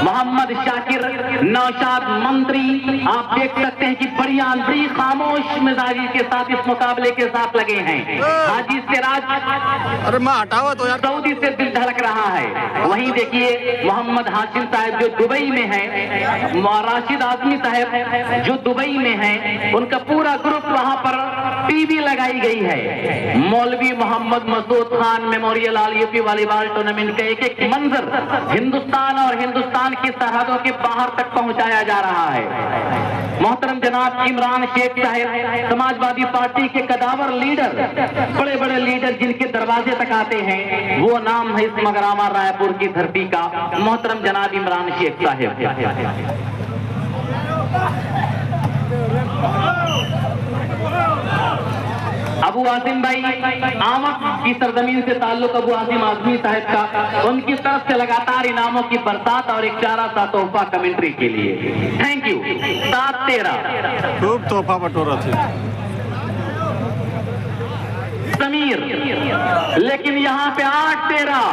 मोहम्मद शाकिर नौशाद मंत्री आप देख सकते हैं कि बड़ी आंतरिक खामोश मिजाजी के साथ इस मुकाबले के साथ लगे हैं। हाजी सिराज अरे मैं हटावा तो यार, सऊदी से दिल धड़क रहा है। वहीं देखिए मोहम्मद हाशिम साहब जो दुबई में हैं, राशिद आजमी साहब जो दुबई में हैं, उनका पूरा ग्रुप वहां पर टीवी लगाई गई है। मौलवी Mohammad Masood Khan memorial all UP volleyball tournament का एक एक मंजर हिंदुस्तान और हिंदुस्तान की सरहदों के बाहर तक पहुंचाया जा रहा है। मोहतरम जनाब इमरान शेख साहब समाजवादी पार्टी के कदावर लीडर, बड़े बड़े लीडर जिनके दरवाजे तक आते हैं, वो नाम है इस मगरावा रायपुर की धरती का मोहतरम जनाब इमरान शेख साहब। अबू आसिम भाई आमक की सरजमीन से ताल्लुक अबू आसिम आजमी साहब का, उनकी तरफ से लगातार इनामों की बरसात और एक प्यारा सा तोहफा कमेंट्री के लिए। Thank you. 7-13 खूब तोहफा बटोरा थे समीर, लेकिन यहाँ पे 8-13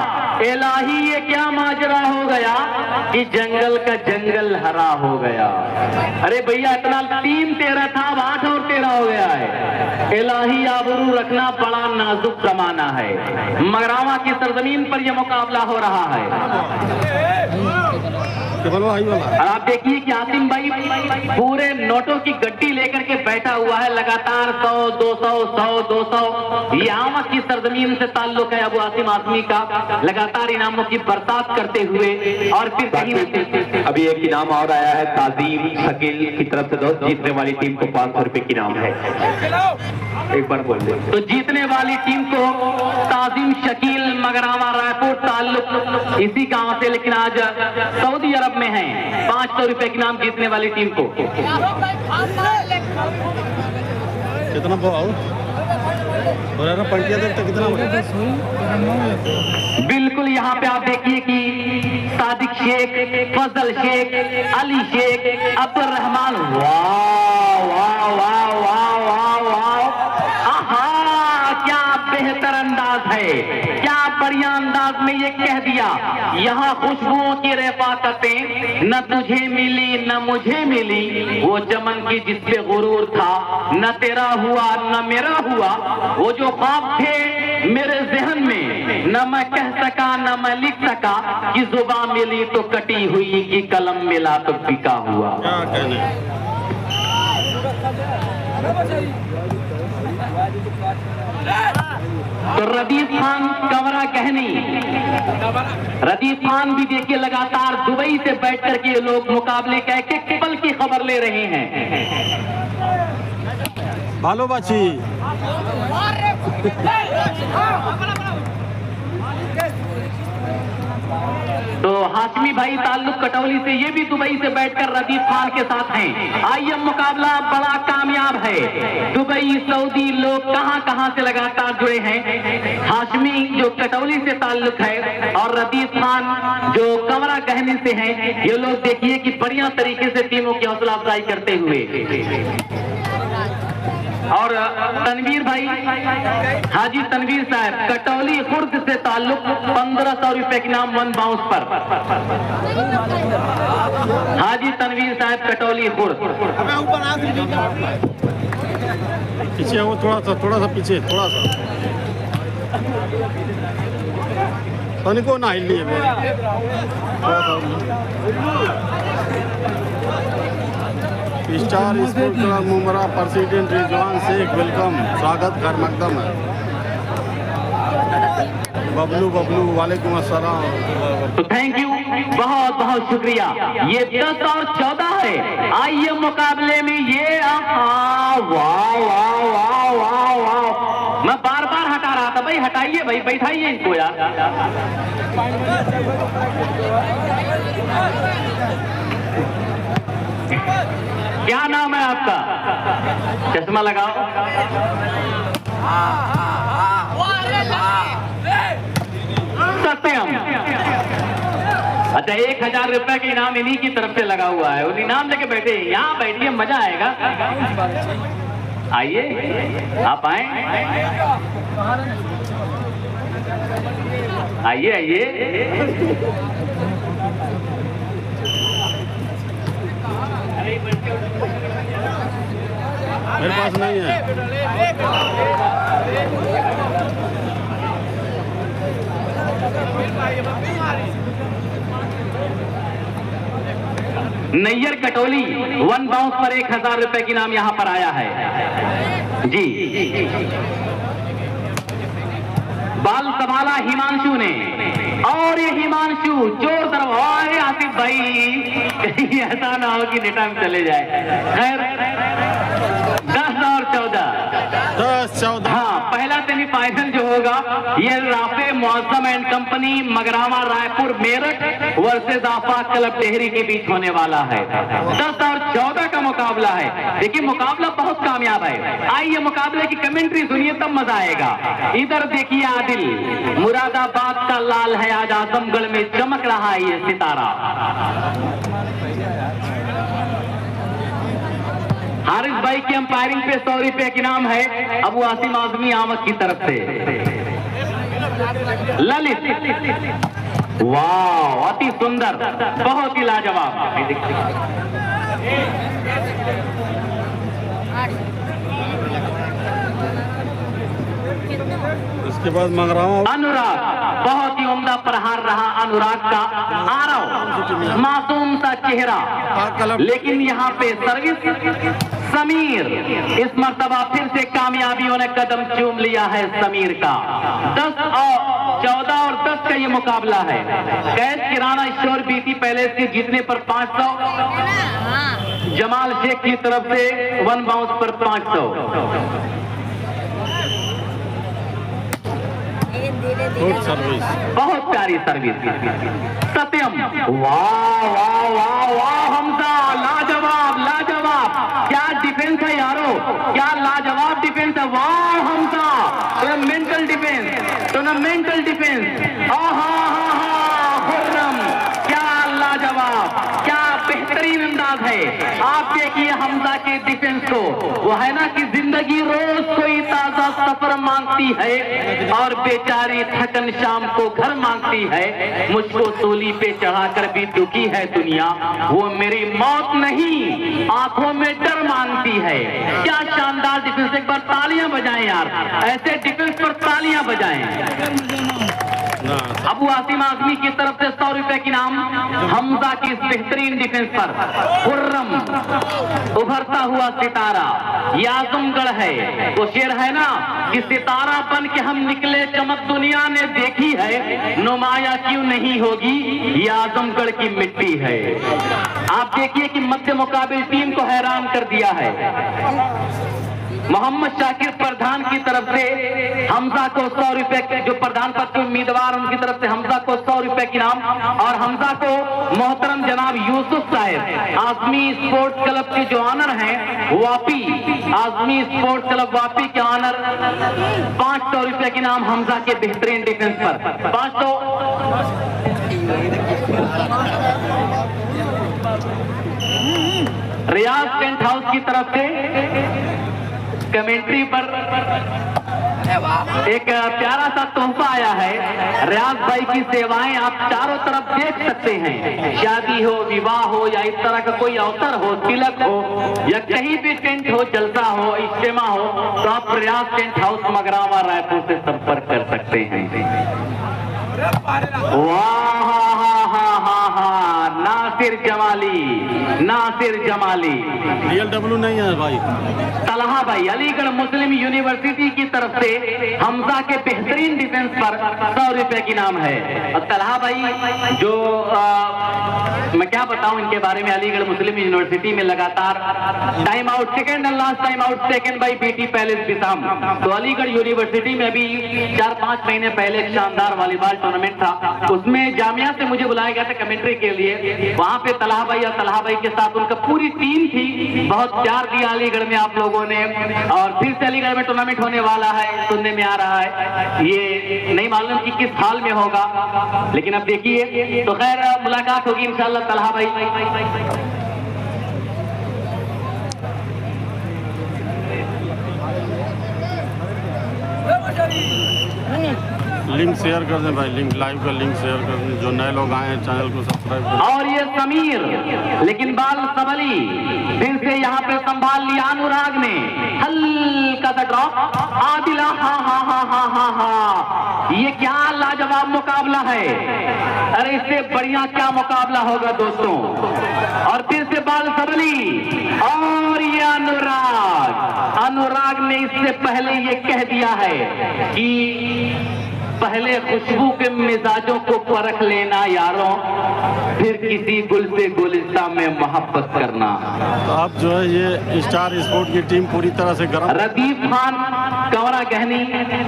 इलाही ये क्या माजरा हो गया कि जंगल का जंगल हरा हो गया। अरे भैया इतना 3-13 था, अब 8 और 13 हो गया है। इलाही आबरू रखना बड़ा नाजुक जमाना है। मगरावा की सरजमीन पर यह मुकाबला हो रहा है। और आप देखिए कि आसिम भाई पूरे नोटों की गड्डी लेकर के बैठा हुआ है, लगातार 100, 200, 100, 200। ये आमक की सरजमीन से ताल्लुक है अबू आसिम आजमी का, लगातार इनामों की बरसात करते हुए। और फिर कहीं अभी एक इनाम और आया है ताजीम शकील की तरफ से। दोस्त जीतने वाली टीम को 500 रुपए की इनाम है। एक बार बोल दे। तो जीतने वाली टीम को ताजीम शकील मगरावा रायपुर ताल्लुक इसी गांव से, लेकिन आज सऊदी अरब में है, 500 रुपए की इनाम जीतने वाली टीम को। कितना भाव कितना? बिल्कुल यहाँ पे आप देखिए कि सादिक शेख, फजल शेख, अली शेख, अब्दुल रहमान, वाह वाह वाह वाह वाह वाह, आहा क्या बेहतर अंदाज है, क्या बढ़िया अंदाज में ये कह दिया। यहाँ खुशबुओं की रफ़ाकतें न तुझे मिली न मुझे मिली, वो चमन की जिसपे गुरूर था, न तेरा हुआ न मेरा हुआ। वो जो ख्वाब थे मेरे जहन में, न मैं कह सका न मैं लिख सका, कि जुबान मिली तो कटी हुई, कि कलम मिला तो बिका हुआ। तो रदीफ खान कंवरा कहनी, रदीफ खान भी देखिए लगातार दुबई से बैठ करके लोग मुकाबले का एक एक पल की खबर ले रहे हैं। भालो बाची तो हाशमी भाई ताल्लुक कटौली से, ये भी दुबई से बैठकर रदीफ खान के साथ हैं। आइए मुकाबला बड़ा कामयाब है। दुबई सऊदी लोग कहां कहां से लगातार जुड़े हैं। हाशमी जो कटौली से ताल्लुक है और रदीफ खान जो कंवरा कहने से हैं, ये लोग देखिए कि बढ़िया तरीके से टीमों की हौसला अफजाई करते हुए। और तनवीर भाई, हाजी तनवीर साहब कटौली खुर्द से ताल्लुक, 1500 रुपए के नाम 1 बाउंस पर। हाजी तनवीर साहब कटौली खुर्द। पीछे वो थोड़ा सा पीछे, थोड़ा सा पानी को ना हिल लिए star sport club Mumbra president Rizwan Shaikh, welcome, स्वागत कर मकदम है। बबलू वालेकुम अस्सलाम। तो थैंक यू, बहुत बहुत शुक्रिया। ये 10 और 14 है। आइए मुकाबले में ये वाह वाह वाह वाह वाह, मैं बार बार हटा रहा था भाई, हटाइए भाई, बैठाइए इनको यार। क्या नाम है आपका? चश्मा लगाओ। सत्यम। अच्छा, 1000 रुपए का इनाम इन्हीं की तरफ से लगा हुआ है। उन इनाम लेके बैठे, यहाँ बैठिए, मजा आएगा। आइए, आप आए, आइए आइए। मेरे पास नहीं है। नैयर कटोली 1 बाउंस पर 1000 रुपए की नाम यहां पर आया है जी। बाल संभाला हिमांशु ने, और ये हिमांशु जोर दरवाजे आसिफ भाई, कहीं ऐसा ना हो कि निटाम चले जाए। खैर 10 और 14। हाँ, पहला सेमीफाइनल जो होगा ये Rafe Muazzam and company Magrawa Raipur Meerut versus Afaq club Tehri के बीच होने वाला है। 10 और 14 का मुकाबला है। देखिए, मुकाबला बहुत कामयाब है। आइए मुकाबले की कमेंट्री सुनिए, तब मजा आएगा। इधर देखिए, आदिल मुरादाबाद का लाल है, आज आजमगढ़ में चमक रहा है ये सितारा। हारिस भाई की अंपायरिंग पे 100 रुपए की नाम है अबू आसिम आजमी आमद की तरफ से। ललित, वाह, अति सुंदर, बहुत ही लाजवाब। इसके बाद मंगरावा अनुराग, बहुत ही उम्दा प्रहार रहा अनुराग का। आरव, मासूम सा चेहरा, लेकिन यहाँ पे सर्विस समीर। इस मर्तबा फिर से कामयाबियों ने कदम चूम लिया है समीर का। 10 और 14 और 10 का ये मुकाबला है। कैश किराना स्टोर बीती पैलेस के जीतने पर 500, जमाल शेख की तरफ से 1 बाउंस पर 500। सर्विस, बहुत प्यारी सर्विस। सत्यम, वाह वाह वाह वाह, हमजा लाजवाब लाजवाब, क्या डिफेंस है यारो, क्या लाजवाब डिफेंस है। वाह हमजा, टूर्नामेंटल डिफेंस, टूर्नामेंटल डिफेंस। खुर्रम, क्या लाजवाब, क्या बेहतरीन अंदाज है। आप देखिए हमजा के डिफेंस को। वो है ना कि जिंदगी रोज कोई ताजा सफर मांगती है, और बेचारी थकन शाम को घर मांगती है। मुझको सूली पे चढ़ाकर भी दुखी है दुनिया, वो मेरी मौत नहीं आंखों में डर मांगती है। क्या शानदार डिफेंस, एक बार तालियां बजाएं यार, ऐसे डिफेंस पर तालियां बजाएं। अबू आसिम आजमी की तरफ से 100 रुपए की नाम हमजा की इस बेहतरीन डिफेंस पर। खुर्रम, उभरता हुआ सितारा, ये आजमगढ़ है। वो शेर है ना कि सितारा बन के हम निकले, चमक दुनिया ने देखी है, नुमाया क्यों नहीं होगी, ये आजमगढ़ की मिट्टी है। आप देखिए कि मध्य मुकाबिल टीम को हैरान कर दिया है। मोहम्मद शाकिर प्रधान की तरफ से हमजा को 100 रुपए, जो प्रधान पद के उम्मीदवार उनकी तरफ से हमजा को 100 रुपए की नाम, और हमजा को मोहतरम जनाब यूसुफ साहब आजमी स्पोर्ट्स क्लब के जो ऑनर हैं वापी, आजमी स्पोर्ट्स क्लब वापी के ऑनर 500 रुपए की नाम हमजा के बेहतरीन डिफेंस पर। 500। रियाज टेंट हाउस की तरफ से कमेंट्री पर एक प्यारा सा तोहफा आया है। रियाज भाई की सेवाएं आप चारों तरफ देख सकते हैं, शादी हो, विवाह हो, या इस तरह का कोई अवसर हो, तिलक हो, या कहीं भी टेंट हो, जलसा हो, इज्तिमा हो, तो आप रियाज टेंट हाउस मगरावा रायपुर से संपर्क कर सकते हैं। वाह, नासिर जमाली, नासिर जमाली। रियल डब्लू नहीं है भाई। तलहा भाई अलीगढ़ मुस्लिम यूनिवर्सिटी की तरफ से हमजा के बेहतरीन डिफेंस पर 100 रुपए की नाम है। और तलहा भाई जो मैं क्या बताऊं इनके बारे में, अलीगढ़ मुस्लिम यूनिवर्सिटी में लगातार time out, second and last time out taken by BT palace Bisham. तो अलीगढ़ यूनिवर्सिटी में भी 4-5 महीने पहले एक शानदार वॉलीबॉल टूर्नामेंट था, उसमें जामिया से मुझे बुलाया गया था कमेंट्री के लिए। वहां पे तलहा भाई और तलहा भाई के साथ उनका पूरी टीम थी, बहुत प्यार दिया अलीगढ़ में आप लोगों ने। और फिर से अलीगढ़ में टूर्नामेंट होने वाला है, सुनने में आ रहा है, ये नहीं मालूम कि किस हाल में होगा, लेकिन अब देखिए। तो खैर मुलाकात होगी इंशाल्लाह तलहा भाई। लिंक शेयर कर दें भाई, लिंक लाइव का लिंक शेयर कर दें, जो नए लोग आए हैं चैनल को सब्सक्राइब करें। और ये समीर, लेकिन बाल सबली फिर से यहाँ पे संभाल लिया अनुराग ने, हल्का सा ड्रॉप, आदिला हा हा हा हा हा हा, ये क्या लाजवाब मुकाबला है, अरे इससे बढ़िया क्या मुकाबला होगा दोस्तों। और फिर से बाल सबली और ये अनुराग ने इससे पहले ये कह दिया है कि पहले खुशबू के मिजाजों को परख लेना यारों, फिर किसी गुल से गुलिस्ता में मोहब्बत करना। तो अब जो है ये स्टार स्पोर्ट की टीम पूरी तरह से गर्म। रदीफ खान कंवरा गहनी,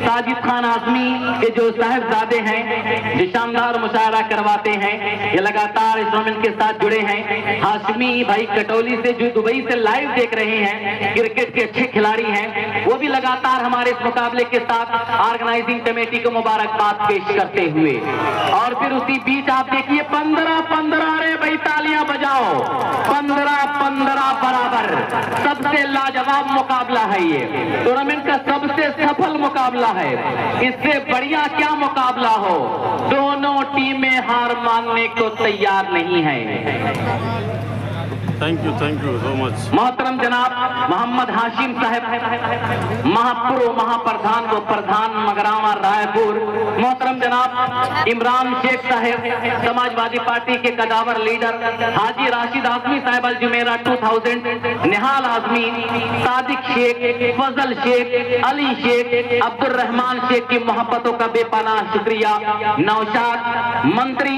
साजिद खान आजमी के जो साहिबजादे हैं, जो शानदार मुशायरा करवाते हैं, ये लगातार इस टूर्नामेंट के साथ जुड़े हैं। हाशमी भाई कटौली से जो दुबई से लाइव देख रहे हैं, क्रिकेट के अच्छे खिलाड़ी हैं, वो भी लगातार हमारे इस मुकाबले के साथ ऑर्गेनाइजिंग कमेटी को मुबारकबाद पेश करते हुए। और फिर उसी बीच आप देखिए 15-15, अरे भाई तालियां बजाओ, 15-15 बराबर, सबसे लाजवाब मुकाबला है ये, टूर्नामेंट का सबसे सफल मुकाबला है। इससे बढ़िया क्या मुकाबला हो, दोनों टीमें हार मानने को तैयार नहीं है। Thank you so much. मोहतरम जनाब मोहम्मद हाशिम साहब, महापुरो महाप्रधान व प्रधान मगरावा रायपुर, मोहतरम जनाब इमरान शेख साहब, समाजवादी पार्टी के कदावर लीडर, हाजी राशिद आजमी साहब अल जुमेरा 2000, निहाल आजमी, सादिक शेख, फजल शेख, अली शेख, अब्दुल रहमान शेख की मोहब्बतों का बेपनाह शुक्रिया। नौशाद मंत्री,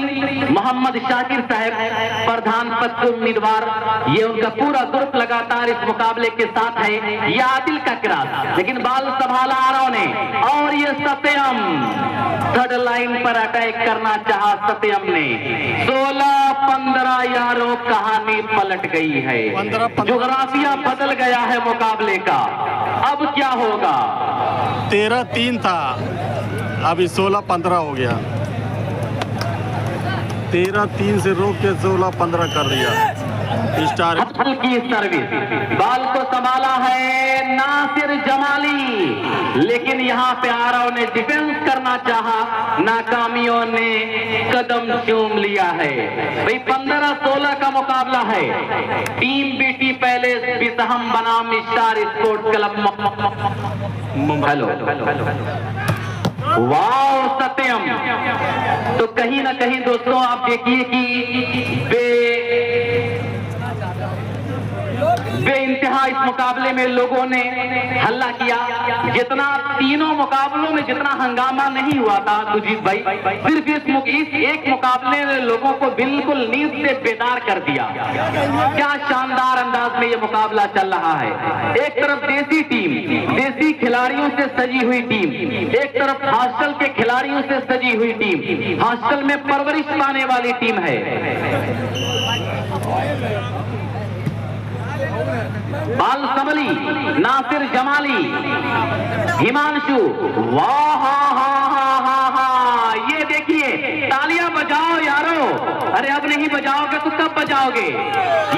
मोहम्मद शाकिर साहब प्रधान पद के उम्मीदवार, ये उनका पूरा ग्रुप लगातार इस मुकाबले के साथ है। ये आदिल का क्रॉस, लेकिन बाल संभाला आरव ने, और ये सत्यम थर्ड लाइन पर अटैक करना चाहा सत्यम ने। 16-15 यारों कहानी पलट गई है, जोग्राफिया बदल गया है मुकाबले का। अब क्या होगा, 13-3 था, अभी 16-15 हो गया। 13-3 से रोक के 16-15 कर दिया। स्टार की सर्विस, बाल को संभाला है नासिर जमाली, लेकिन यहाँ पे आरव ने डिफेंस करना चाहा, नाकामियों ने कदम चूम लिया है। भाई 15-16 का मुकाबला है। टीम बीटी पैलेस बिसहम बनाम स्टार स्पोर्ट्स क्लब। हेलो वाह सत्यम। तो कहीं ना कहीं दोस्तों आप देखिए कि बेइंतहा इस मुकाबले में लोगों ने हल्ला किया। जितना तीनों मुकाबलों में जितना हंगामा नहीं हुआ था सुजीत भाई, सिर्फ इस एक मुकाबले ने लोगों को बिल्कुल नींद से बेदार कर दिया। क्या शानदार अंदाज में ये मुकाबला चल रहा है। एक तरफ देसी टीम, देसी खिलाड़ियों से सजी हुई टीम, एक तरफ हॉस्टल के खिलाड़ियों से सजी हुई टीम, हॉस्टल में परवरिश पाने वाली टीम है। बाल सबली, नासिर जमाली, हिमांशु, वाह हा हा हा हा हा। ये देखिए तालियां बजाओ यारो, अरे अब नहीं बजाओगे तो कब बजाओगे।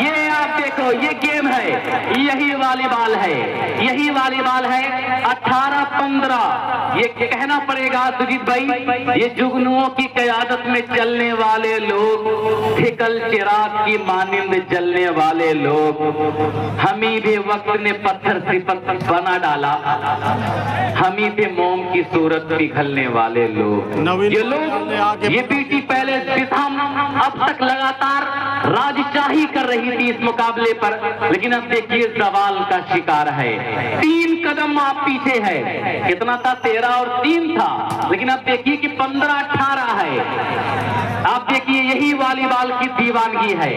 ये आप देखो, ये गेम है, यही वॉलीबॉल है, यही वॉलीबॉल है। 18-15 ये कहना पड़ेगा सुजीत भाई, ये जुगनुओं की क़यादत में चलने वाले लोग, फिकल चिराग की मानिंद जलने वाले लोग, हमी भी वक्त ने पत्थर सिफत बना डाला, हमी भी मोम की सूरत पिघलने वाले लोग। ये लोग, ये बीटी पैलेस बिसहम अब तक लगातार राजशाही कर रही थी इस मुकाबले पर, लेकिन अब देखिए जवाल का शिकार है। 3 कदम आप पीछे है। कितना था? 13 और 3 था, लेकिन अब देखिए कि 15-18 है। आप देखिए यही वॉलीबॉल की दीवानगी है।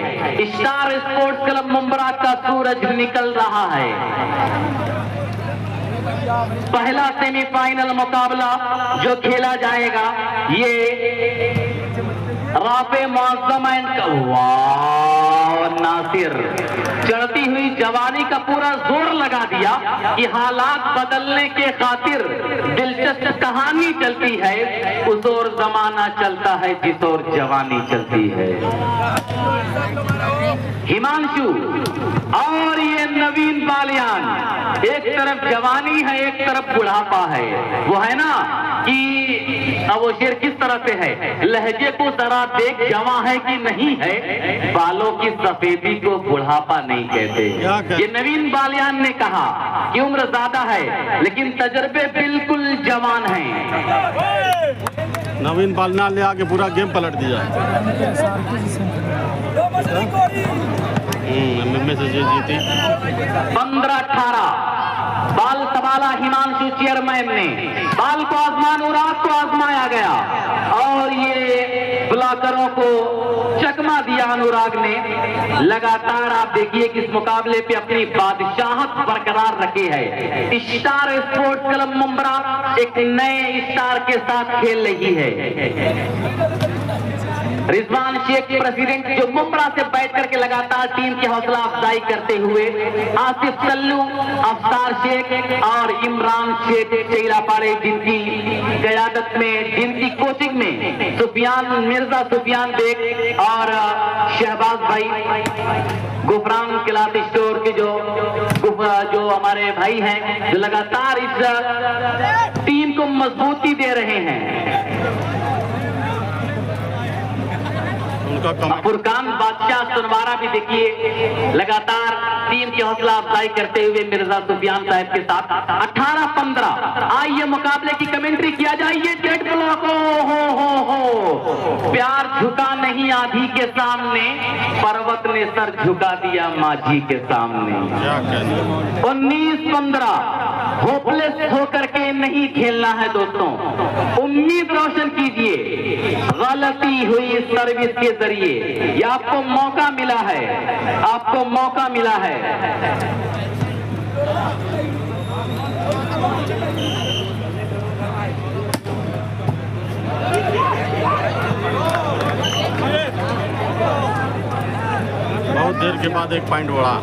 स्टार स्पोर्ट्स क्लब मुंब्रा का सूरज निकल रहा है। पहला सेमीफाइनल मुकाबला जो खेला जाएगा ये राफे मौसम नासिर चढ़ती हुई जवानी का पूरा जोर लगा दिया कि हालात बदलने के खातिर दिलचस्प कहानी चलती है। उस ओर जमाना चलता है जिस ओर जवानी चलती है। हिमांशु और ये नवीन बालियान, एक तरफ जवानी है एक तरफ बुढ़ापा है। वो है ना कि अब वो शेर किस तरह से है, लहजे को जरा देख जवां है कि नहीं है, बालों की सफेदी को बुढ़ापा नहीं कहते। ये नवीन बालियान ने कहा कि उम्र ज्यादा है लेकिन तजर्बे बिल्कुल जवान हैं। नवीन बालियान ने आके पूरा गेम पलट दिया। में से जीती 15-18 बाल संभाला हिमांशु चेयरमैन ने। बाल को आजमान उराग को आजमाया गया और ये ब्लॉकरों को चकमा दिया अनुराग ने। लगातार आप देखिए कि इस मुकाबले पे अपनी बादशाहत बरकरार रखी है। स्टार स्पोर्ट्स क्लब मुंब्रा एक नए स्टार के साथ खेल रही है। रिजवान शेख प्रेसिडेंट जो मुंब्रा से बैठ करके लगातार टीम की हौसला अफजाई करते हुए, आसिफ सल्लू, अफसार शेख और इमरान शेख चेलापाड़े जिनकी क़यादत में, जिनकी कोचिंग में सुफियान मिर्जा, सुफियान बेग और शहबाज भाई, गुफरान क्लॉथ स्टोर के जो हमारे भाई हैं जो लगातार इस टीम को मजबूती दे रहे हैं। फुरकान बादशाह सुनवारा भी देखिए लगातार टीम की हौसला अफजाई करते हुए मिर्जा सुफियान साहब के साथ। 18-15 आइए मुकाबले की कमेंट्री किया जाइए। डेड ब्लॉक हो प्यार झुका नहीं आधी के सामने, पर्वत ने सर झुका दिया माझी के सामने। 19-15 होपलेस होकर के नहीं खेलना है दोस्तों, उम्मीद रोशन कीजिए। गलती हुई सर्विस के जरिए ये आपको मौका मिला है, आपको मौका मिला है। बहुत देर के बाद एक पॉइंट बढ़ा।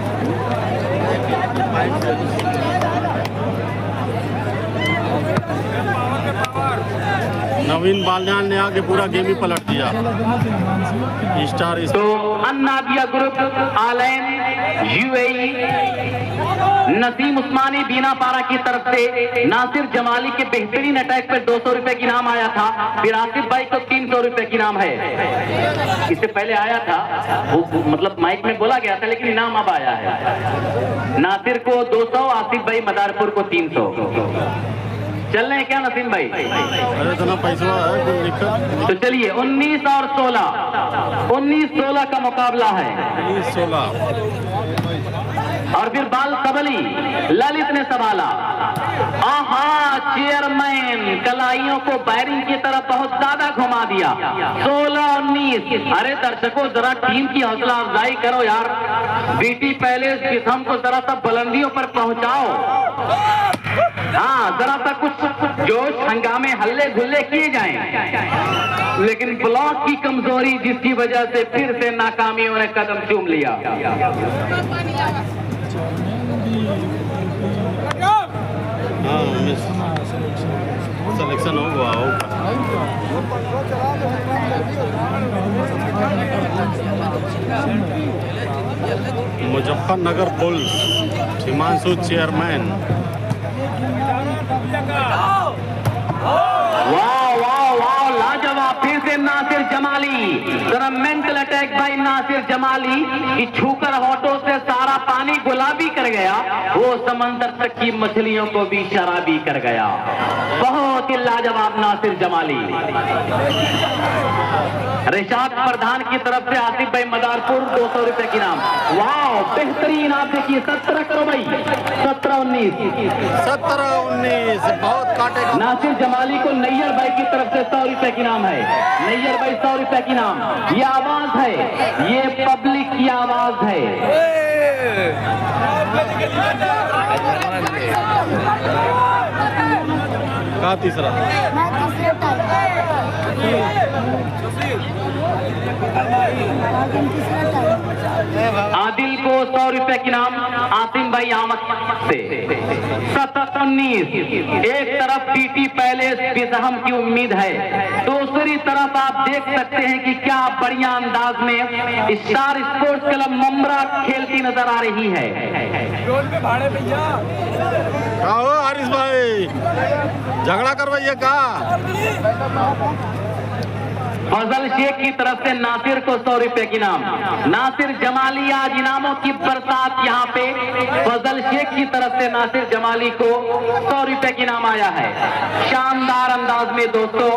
नवीन बालियान ने आके पूरा गेम ही पलट दिया। स्टार तो अन्नादिया ग्रुप आलैन यूएई नसीम उस्मानी बीना पारा की तरफ से नासिर जमाली के बेहतरीन अटैक पर 200 रुपए की इनाम आया था। फिर आसिफ भाई को 300 रुपए की इनाम है। इससे पहले आया था वो मतलब माइक में बोला गया था, लेकिन इनाम अब आया है। नासिर को 200, आसिफ भाई मदारपुर को 300। चल रहे हैं क्या नसीम भाई? अरे इतना पैसा है कोई दिक्कत। तो चलिए 19 और 16 का मुकाबला है। 19-16 और फिर बाल सबली ललित ने संभाला। आहा चेयरमैन कलाइयों को बैरिंग की तरफ बहुत ज्यादा घुमा दिया। 16-19। अरे दर्शकों जरा टीम की हौसला अफजाई करो यार। बीटी पैलेस जिसम को जरा सा बुलंदियों पर पहुंचाओ। हाँ जरा सा कुछ जोश हंगामे हल्ले गुल्ले किए जाएं, लेकिन ब्लॉक की कमजोरी जिसकी वजह से फिर से नाकामियों ने कदम चूम लिया। हाँ सिलेक्शन हो गया मुजफ्फरनगर पुलिस हिमांशु चेयरमैन। वाह वाह वाह वाह लाजवाब, फिर से Nasir Jamali. Mental attack by Nasir Jamali कि छूकर होठों से सारा पानी गुलाबी कर गया, वो समंदर तक की मछलियों को भी शराबी कर गया। बहुत ही लाजवाब नासिर जमाली। रिशाद प्रधान की तरफ से आसिफ भाई मदारपुर 200 रुपए की नाम। वाह बेहतरीन, आप देखिए 17 करो भाई, 17-19 बहुत काटे। नासिर जमाली को नैयर भाई की तरफ से 100 रुपए की नाम है। नैयर भाई 100 रुपए की नाम। ये आवाज है, ये पब्लिक की आवाज है। कहा तीसरा आदिल को 100 रुपए की नाम आसिम भाई आमद से। 17-19 एक तरफ टीटी पैलेस बेसहम की उम्मीद है, दूसरी तरफ आप देख सकते हैं कि क्या बढ़िया अंदाज में स्टार स्पोर्ट्स क्लब ममरा खेलती नजर आ रही है। हारिस भाई झगड़ा करवाइए का। फजल शेख की तरफ से नासिर को 100 रुपए की नाम। नासिर जमाली, आज इनामों की बरसात यहाँ पे। फजल शेख की तरफ से नासिर जमाली को 100 रुपए की नाम आया है। शानदार अंदाज में दोस्तों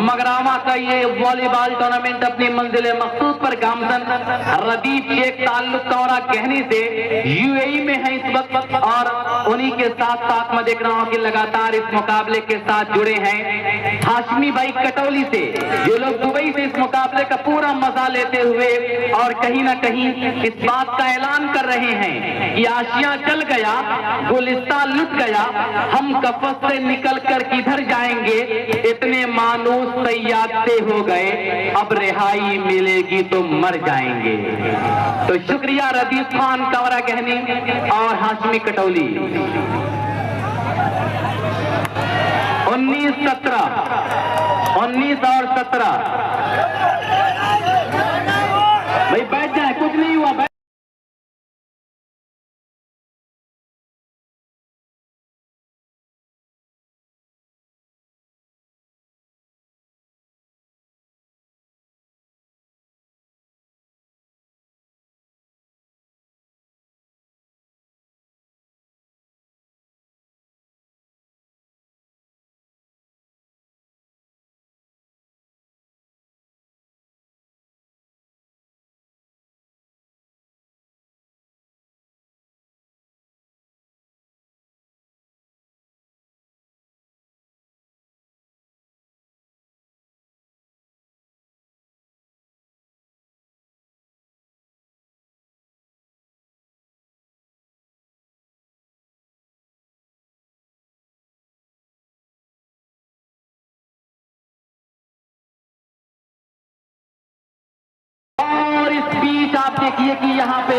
मगरामा का ये वॉलीबॉल टूर्नामेंट अपनी मंजिल मकसूद पर गामजन रदीफ शेख ताल्लुक कौरा गहनी से यूएई में है इस वक्त, और उन्हीं के साथ साथ मैं देख रहा हूँ कि लगातार इस मुकाबले के साथ जुड़े हैं हाशमी भाई कटौली से, जो लोग दुबई से इस मुकाबले का पूरा मजा लेते हुए और कहीं ना कहीं इस बात का ऐलान कर रहे हैं कि आशिया जल गया, गुलिस्ता लुट गया, हम कफस से निकल कर किधर जाएंगे, इतने मानूस तैयार से हो गए, अब रिहाई मिलेगी तो मर जाएंगे। तो शुक्रिया रदीफ खान कवरा गहनी और हाशमी कटौली। 19 और 17 भाई बैठ जाए, कुछ नहीं हुआ। और इस बीच आप देखिए कि यहाँ पे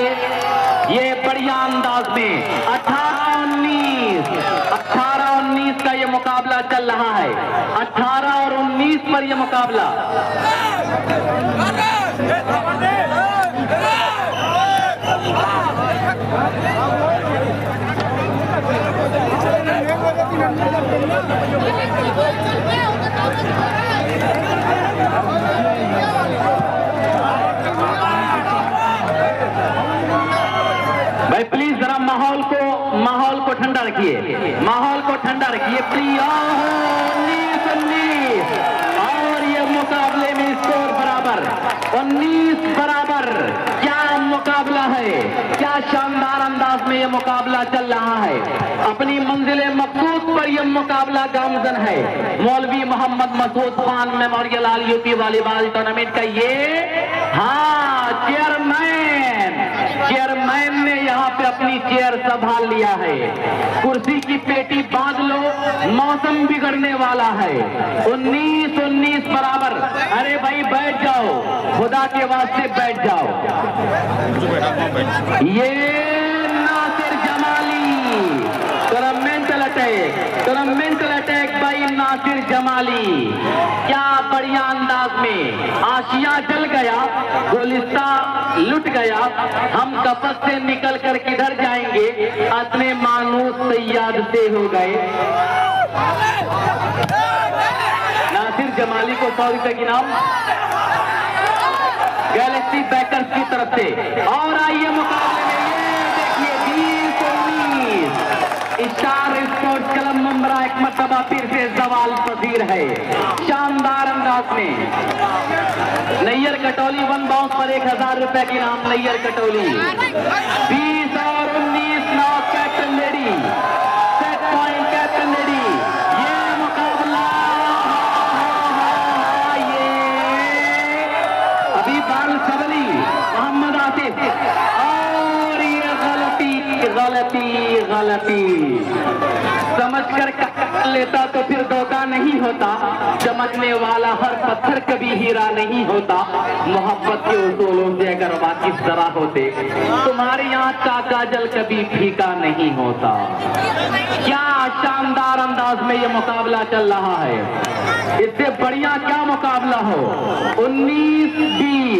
ये बढ़िया अंदाज में 18-19 का ये मुकाबला चल रहा है। 18 और 19 पर ये मुकाबला। भाई प्लीज जरा माहौल को ठंडा रखिए, माहौल को ठंडा रखिए प्लीज। 19-19 और ये मुकाबले में स्कोर बराबर 19 बराबर। क्या मुकाबला है, क्या शानदार अंदाज में ये मुकाबला चल रहा है। अपनी मंजिल मकसूद पर यह मुकाबला गामजन है। मौलवी Mohammad Masood Khan memorial all UP volleyball tournament का ये चेयरमैन ने यहाँ पे अपनी चेयर संभाल लिया है। कुर्सी की पेटी बांध लो, मौसम बिगड़ने वाला है। 19-19 बराबर। अरे भाई बैठ जाओ, खुदा के वास्ते बैठ जाओ। ये Nasir Jamali mental attack by Nasir Jamali. क्या बढ़िया अंदाज में आशिया जल गया, गुलिस्ता लुट गया, हम कफस से निकल कर किधर जाएंगे, अपने मानूस तैयार से हो गए। नासिर जमाली को 100 रुपए की इनाम गैलेक्सी बैकर्स की तरफ से। और आइए मुकाबले में ये देखिए 20-19 स्टार स्पोर्ट्स क्लब मुंब्रा एक मरतबा फिर से सवाल पजीर है शानदार अंदाज में। नैयर कटौली 1 बाउंस पर 1000 रुपए की इनाम नैयर कटौली। 20 और 19 नौ captain lady set point captain lady. ये मुकाबला ये अभी बाल सबली मोहम्मद आसिफ और ये गलती समझकर कर लेता तो फिर धोखा नहीं होता। समझने वाला हर पत्थर कभी हीरा नहीं होता। मोहब्बत के उसूलों से अगर वाकिफ जरा होते तुम्हारे यहाँ का जल कभी फीका नहीं होता। क्या शानदार अंदाज में ये मुकाबला चल रहा है। इससे बढ़िया क्या मुकाबला हो। 19-20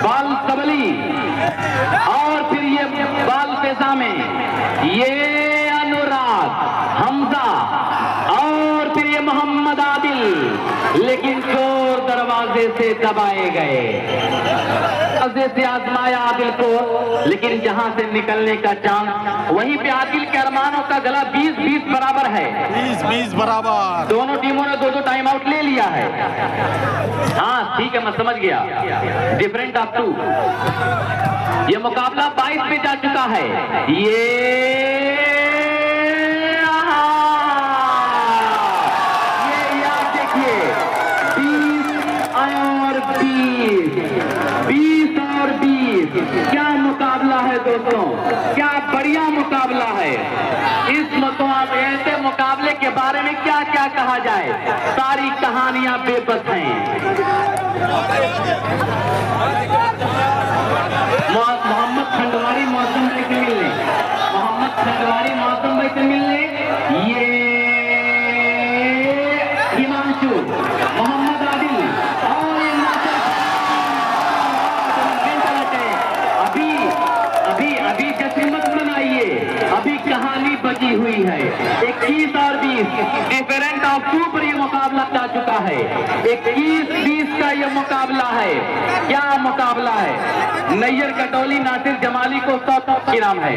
बाल सबली और फिर ये बाल पेशा में ये अनुराग हमजा और फिर ये मोहम्मद आदिल, लेकिन जोर दरवाजे से दबाए गए। से आजमाया आदिल को, लेकिन जहां से निकलने का चांस वहीं पे आदिल के अरमानों का गला 20-20 बराबर है। 20-20 बराबर। दोनों टीमों ने 2-2 टाइम आउट ले लिया है। हाँ ठीक है, मैं समझ गया। Different of 2। ये मुकाबला 22 पे जा चुका है। ये याद देखिए 20 और 20 क्या मुकाबला है दोस्तों, क्या बढ़िया मुकाबला है। इस ऐसे मुकाबले के बारे में क्या क्या कहा जाए, सारी कहानियां बेबस हैं। मोहम्मद खंडवारी मौसम भाई से मिलने, मोहम्मद खंडवारी मौसम भाई से मिलने, ये हिमांशु मोहम्मद आदिल और अभी जश्न मत मनाइए, अभी कहानी बची हुई है। 21 और 20 डिफरेंट ऑफ 2 पर यह मुकाबला जा चुका है। 21-20 का यह मुकाबला है। क्या मुकाबला है। नैयर कटौली नासिर जमाली को 100 की इनाम है।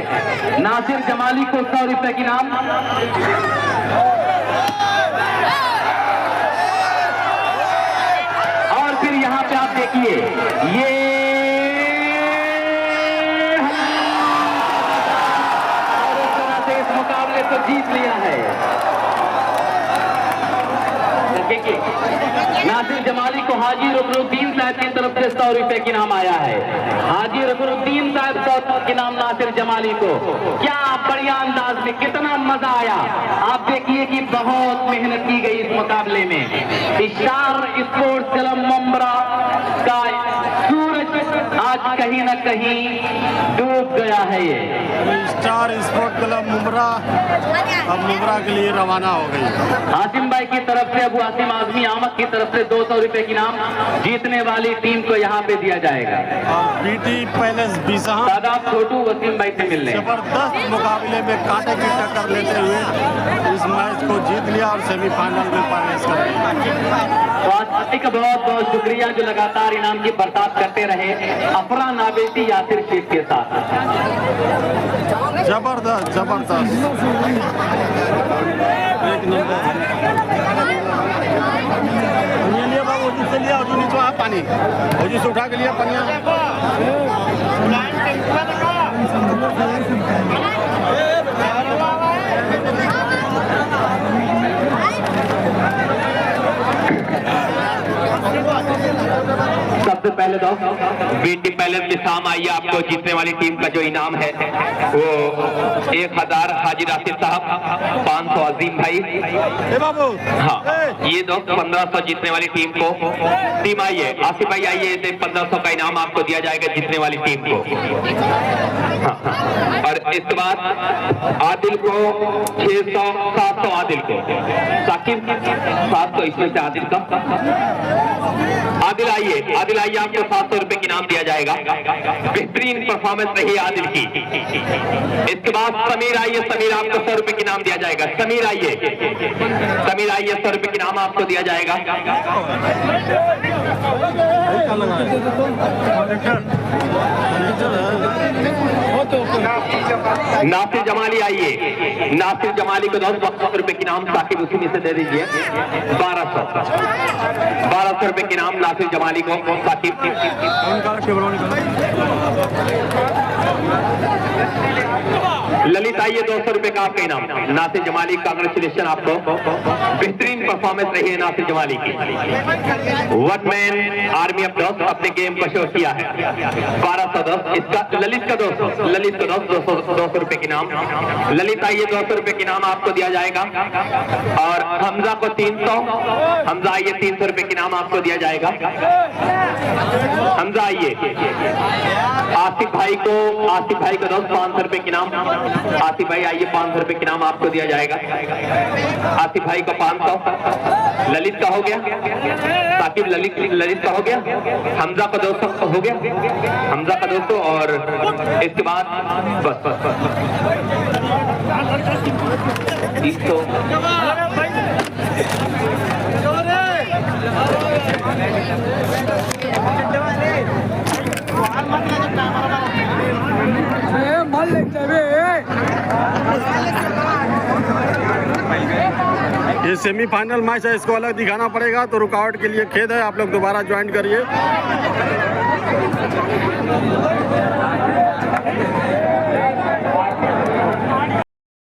नासिर जमाली को 100 रुपए की इनाम। और फिर यहां पे आप देखिए ये मुकाबले को जीत लिया है। नासिर जमाली को हाजी रुकनुद्दीन साहब की तरफ से 100 रुपए की नाम आया है। हाजी रुकनुद्दीन साहब 100 की नाम नासिर जमाली को। क्या बढ़िया अंदाज में, कितना मजा आया। आप देखिए कि बहुत मेहनत की गई इस मुकाबले में। स्टार स्पोर्ट्स क्लब मुंब्रा का सूरज आज कहीं न कहीं डूब गया है। ये स्टार स्पोर्ट्स क्लब मुंब्रा अब मुंब्रा के लिए रवाना हो गई। हासिम भाई की तरफ से अबू हासिम आजमी आमद की तरफ से 200 रुपए की नाम जीतने वाली टीम को यहाँ पे दिया जाएगा। और बीटी पैलेस बिसहा दादा छोटू वसीम भाई से मिलने जबरदस्त मुकाबले में कांटे की टक्कर लेते हुए इस मैच को जीत लिया और सेमीफाइनल में प्रवेश कर गया। का बहुत बहुत शुक्रिया जो लगातार इनाम की बरसात करते रहे अफरा नाबेती यासिर शेख के साथ। जबरदस्त जबरदस्त एक नंबर। लिया बाबू से लिया नीचे पानी से उठा के लिया पनिया। सबसे पहले बीटी पैलेस में शाम आइए। आपको जीतने वाली टीम का जो इनाम है वो 1000 हाजी राशिद साहब, 500 अजीम भाई। बाबू हाँ, ये 1500 जीतने वाली टीम को। टीम आइए, आसिफ भाई आइए। 1500 का इनाम आपको दिया जाएगा जीतने वाली टीम को। हाँ, और इसके बाद आदिल को 600, 700 आदिल को, साकिब 700 इसमें से आदिल का। आदिल आइए आपको 700 रुपए की इनाम दिया जाएगा। बेहतरीन परफॉर्मेंस रही आदिल की। इसके बाद समीर आइए, समीर आपको 100 रुपए की इनाम दिया जाएगा। समीर आइए 100 रुपए की इनाम आपको दिया जाएगा। नासिर जमाली आइए, नासिर जमाली को 200 रुपए की इनाम, साकिब उसी में से दे दीजिए। 1200 रुपए की इनाम नासिर जमाली को, साकिब। ललित आइए 200 रुपए का आपका इनाम। नासिर जमाली कांग्रेचुलेशन आपको, बेहतरीन परफॉर्मेंस रही है नासिर जमाली की। वन मैन आर्मी ऑफ 10 अपने गेम को शो किया है। 1210 इसका। ललित का 200 रुपए की इनाम। ललित आइए 200 रुपए की इनाम आपको दिया जाएगा। और हमजा को 300, हमजा आइए 300 रुपए की इनाम आपको दिया जाएगा। हमजा आइए। आसिफ भाई को 500 रुपए की इनाम। आसिफ भाई आइए 500 रुपए की इनाम आपको दिया जाएगा। आसिफ भाई का 500। ललित का हो गया, साकिब ललित का हो गया। हमजा का 200 हो गया, हमजा का 200। और इसके बाद बस 300। ये सेमीफाइनल मैच है, इसको अलग दिखाना पड़ेगा, तो रुकावट के लिए खेद है। आप लोग दोबारा ज्वाइन करिए।